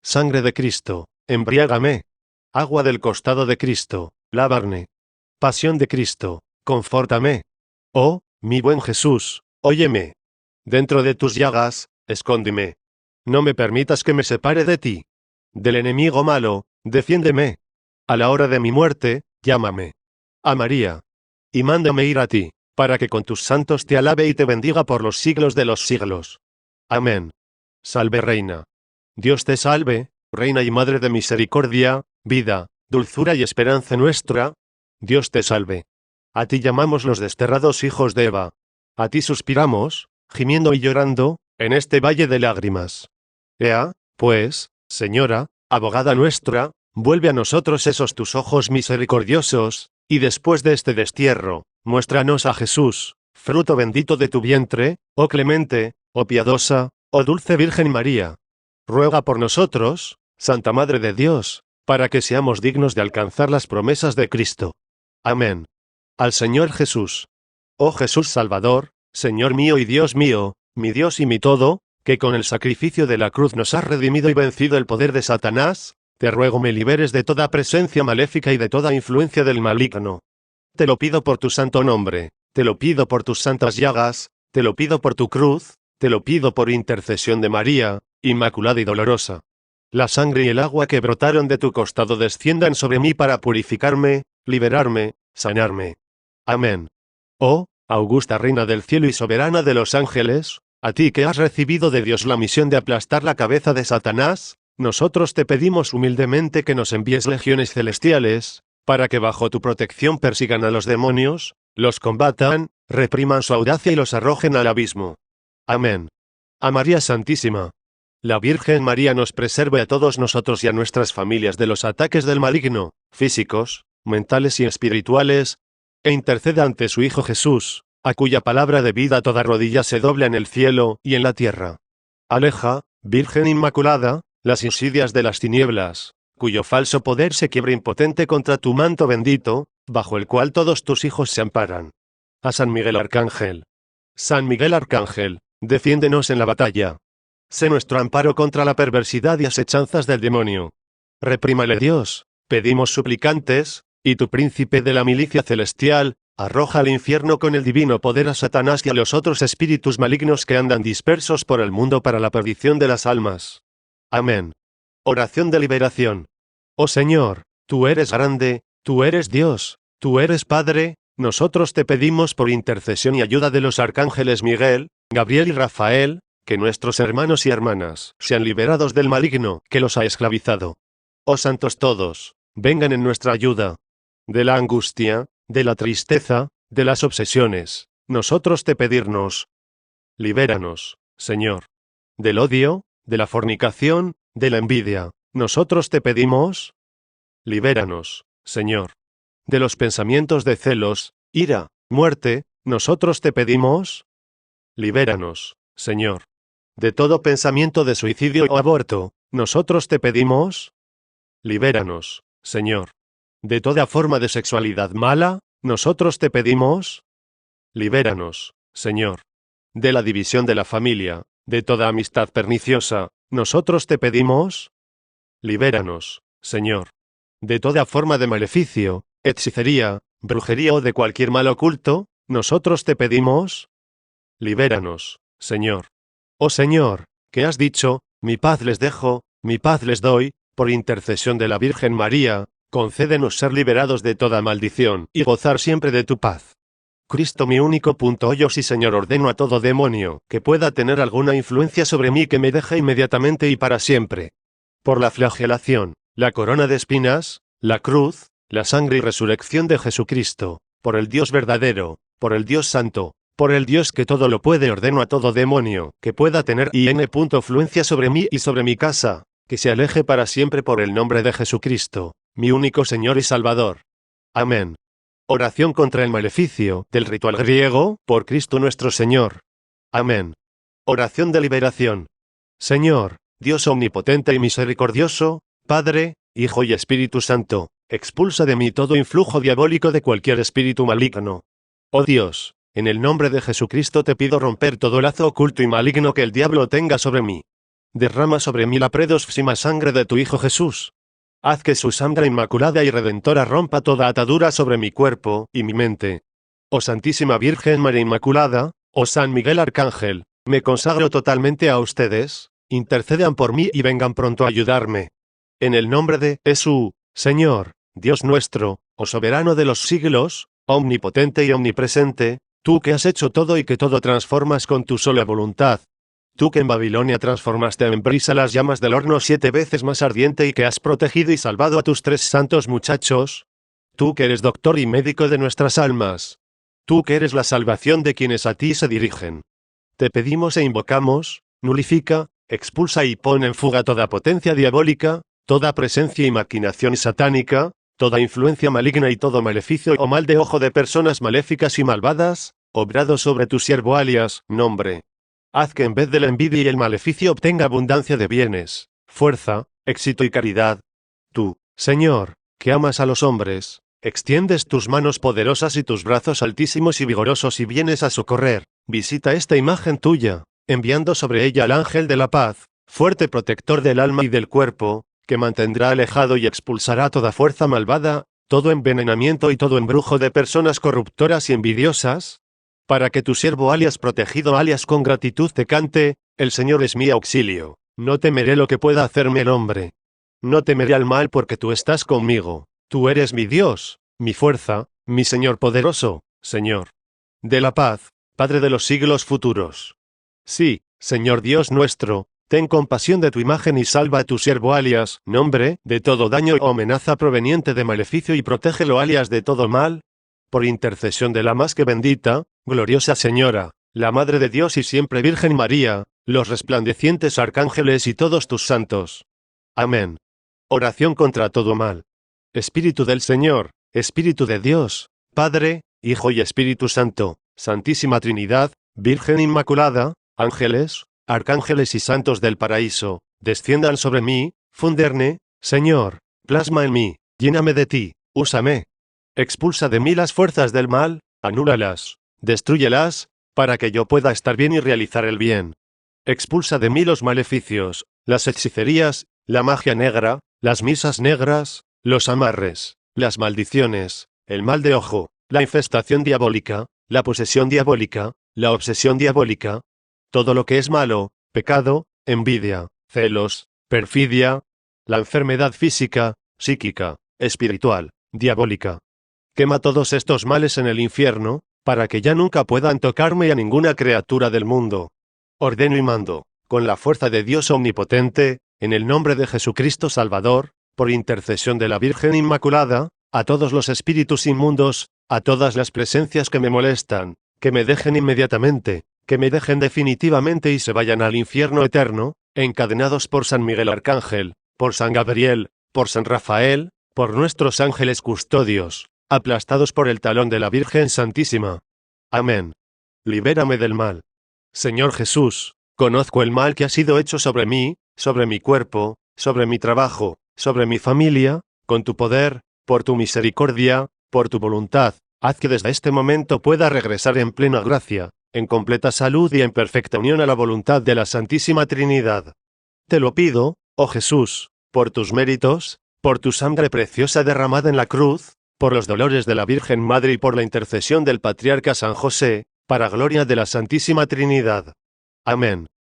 Sangre de Cristo, embriágame. Agua del costado de Cristo, lávame. Pasión de Cristo, confórtame. Oh, mi buen Jesús, óyeme. Dentro de tus llagas, escóndeme. No me permitas que me separe de ti. Del enemigo malo, defiéndeme. A la hora de mi muerte, llámame a María, y mándame ir a ti, para que con tus santos te alabe y te bendiga por los siglos de los siglos. Amén. Salve Reina. Dios te salve, Reina y Madre de misericordia, vida, dulzura y esperanza nuestra. Dios te salve. A ti llamamos los desterrados hijos de Eva. A ti suspiramos, gimiendo y llorando, en este valle de lágrimas. Ea, pues, Señora, abogada nuestra, vuelve a nosotros esos tus ojos misericordiosos, y después de este destierro, muéstranos a Jesús, fruto bendito de tu vientre, oh clemente, oh piadosa, oh dulce Virgen María. Ruega por nosotros, Santa Madre de Dios, para que seamos dignos de alcanzar las promesas de Cristo. Amén. Al Señor Jesús. Oh Jesús Salvador, Señor mío y Dios mío, mi Dios y mi todo, que con el sacrificio de la cruz nos has redimido y vencido el poder de Satanás, te ruego me liberes de toda presencia maléfica y de toda influencia del maligno. Te lo pido por tu santo nombre, te lo pido por tus santas llagas, te lo pido por tu cruz, te lo pido por intercesión de María, Inmaculada y Dolorosa. La sangre y el agua que brotaron de tu costado desciendan sobre mí para purificarme, liberarme, sanarme. Amén. Oh, augusta Reina del cielo y soberana de los ángeles, a ti que has recibido de Dios la misión de aplastar la cabeza de Satanás, nosotros te pedimos humildemente que nos envíes legiones celestiales, para que bajo tu protección persigan a los demonios, los combatan, repriman su audacia y los arrojen al abismo. Amén. A María Santísima. La Virgen María nos preserve a todos nosotros y a nuestras familias de los ataques del maligno, físicos, mentales y espirituales, e interceda ante su Hijo Jesús, a cuya palabra de vida toda rodilla se dobla en el cielo y en la tierra. Aleja, Virgen Inmaculada, las insidias de las tinieblas, cuyo falso poder se quiebra impotente contra tu manto bendito, bajo el cual todos tus hijos se amparan. A San Miguel Arcángel. San Miguel Arcángel, defiéndenos en la batalla. Sé nuestro amparo contra la perversidad y asechanzas del demonio. Reprímale Dios, pedimos suplicantes, y tu príncipe de la milicia celestial, arroja al infierno con el divino poder a Satanás y a los otros espíritus malignos que andan dispersos por el mundo para la perdición de las almas. Amén. Oración de liberación. Oh Señor, tú eres grande, tú eres Dios, tú eres Padre, nosotros te pedimos por intercesión y ayuda de los arcángeles Miguel, Gabriel y Rafael, que nuestros hermanos y hermanas sean liberados del maligno que los ha esclavizado. Oh santos todos, vengan en nuestra ayuda. De la angustia, de la tristeza, de las obsesiones, nosotros te pedirnos. Libéranos, Señor. Del odio, de la fornicación, de la envidia, nosotros te pedimos. Libéranos, Señor. De los pensamientos de celos, ira, muerte, nosotros te pedimos. Libéranos, Señor. De todo pensamiento de suicidio o aborto, nosotros te pedimos. Libéranos, Señor. De toda forma de sexualidad mala, nosotros te pedimos. Libéranos, Señor. De la división de la familia, de toda amistad perniciosa, nosotros te pedimos. Libéranos, Señor. De toda forma de maleficio, hechicería, brujería o de cualquier mal oculto, nosotros te pedimos. Libéranos, Señor. Oh Señor, que has dicho, mi paz les dejo, mi paz les doy, por intercesión de la Virgen María, concédenos ser liberados de toda maldición y gozar siempre de tu paz. Cristo mi único punto. Yo sí Señor ordeno a todo demonio que pueda tener alguna influencia sobre mí que me deje inmediatamente y para siempre. Por la flagelación, la corona de espinas, la cruz, la sangre y resurrección de Jesucristo, por el Dios verdadero, por el Dios santo, por el Dios que todo lo puede, ordeno a todo demonio que pueda tener influencia sobre mí y sobre mi casa, que se aleje para siempre por el nombre de Jesucristo, mi único Señor y Salvador. Amén. Oración contra el maleficio del ritual griego, por Cristo nuestro Señor. Amén. Oración de liberación. Señor, Dios omnipotente y misericordioso, Padre, Hijo y Espíritu Santo, expulsa de mí todo influjo diabólico de cualquier espíritu maligno. Oh Dios, en el nombre de Jesucristo te pido romper todo lazo oculto y maligno que el diablo tenga sobre mí. Derrama sobre mí la predosísima sangre de tu Hijo Jesús. Haz que su sangre inmaculada y redentora rompa toda atadura sobre mi cuerpo y mi mente. Oh Santísima Virgen María Inmaculada, oh San Miguel Arcángel, me consagro totalmente a ustedes, intercedan por mí y vengan pronto a ayudarme. En el nombre de Jesús, Señor, Dios nuestro, oh soberano de los siglos, omnipotente y omnipresente, tú que has hecho todo y que todo transformas con tu sola voluntad. Tú que en Babilonia transformaste en brisa las llamas del horno 7 veces más ardiente y que has protegido y salvado a tus 3 santos muchachos. Tú que eres doctor y médico de nuestras almas. Tú que eres la salvación de quienes a ti se dirigen. Te pedimos e invocamos, nulifica, expulsa y pon en fuga toda potencia diabólica, toda presencia y maquinación satánica, toda influencia maligna y todo maleficio o mal de ojo de personas maléficas y malvadas, obrado sobre tu siervo alias, nombre. Haz que en vez de la envidia y el maleficio obtenga abundancia de bienes, fuerza, éxito y caridad. Tú, Señor, que amas a los hombres, extiendes tus manos poderosas y tus brazos altísimos y vigorosos y vienes a socorrer. Visita esta imagen tuya, enviando sobre ella al ángel de la paz, fuerte protector del alma y del cuerpo, que mantendrá alejado y expulsará toda fuerza malvada, todo envenenamiento y todo embrujo de personas corruptoras y envidiosas, para que tu siervo alias protegido alias con gratitud te cante, el Señor es mi auxilio, no temeré lo que pueda hacerme el hombre. No temeré al mal porque tú estás conmigo, tú eres mi Dios, mi fuerza, mi Señor poderoso, Señor de la paz, Padre de los siglos futuros. Sí, Señor Dios nuestro, ten compasión de tu imagen y salva a tu siervo alias, nombre, de todo daño o amenaza proveniente de maleficio y protégelo alias de todo mal, por intercesión de la más que bendita, gloriosa Señora, la Madre de Dios y siempre Virgen María, los resplandecientes arcángeles y todos tus santos. Amén. Oración contra todo mal. Espíritu del Señor, Espíritu de Dios, Padre, Hijo y Espíritu Santo, Santísima Trinidad, Virgen Inmaculada, ángeles, arcángeles y santos del paraíso, desciendan sobre mí, funderne, Señor, plasma en mí, lléname de ti, úsame. Expulsa de mí las fuerzas del mal, anúlalas, destrúyelas, para que yo pueda estar bien y realizar el bien. Expulsa de mí los maleficios, las hechicerías, la magia negra, las misas negras, los amarres, las maldiciones, el mal de ojo, la infestación diabólica, la posesión diabólica, la obsesión diabólica, todo lo que es malo, pecado, envidia, celos, perfidia, la enfermedad física, psíquica, espiritual, diabólica. Quema todos estos males en el infierno, para que ya nunca puedan tocarme a ninguna criatura del mundo. Ordeno y mando, con la fuerza de Dios omnipotente, en el nombre de Jesucristo Salvador, por intercesión de la Virgen Inmaculada, a todos los espíritus inmundos, a todas las presencias que me molestan, que me dejen inmediatamente, que me dejen definitivamente y se vayan al infierno eterno, encadenados por San Miguel Arcángel, por San Gabriel, por San Rafael, por nuestros ángeles custodios, aplastados por el talón de la Virgen Santísima. Amén. Libérame del mal. Señor Jesús, conozco el mal que ha sido hecho sobre mí, sobre mi cuerpo, sobre mi trabajo, sobre mi familia, con tu poder, por tu misericordia, por tu voluntad, haz que desde este momento pueda regresar en plena gracia, en completa salud y en perfecta unión a la voluntad de la Santísima Trinidad. Te lo pido, oh Jesús, por tus méritos, por tu sangre preciosa derramada en la cruz, por los dolores de la Virgen Madre y por la intercesión del Patriarca San José, para gloria de la Santísima Trinidad. Amén.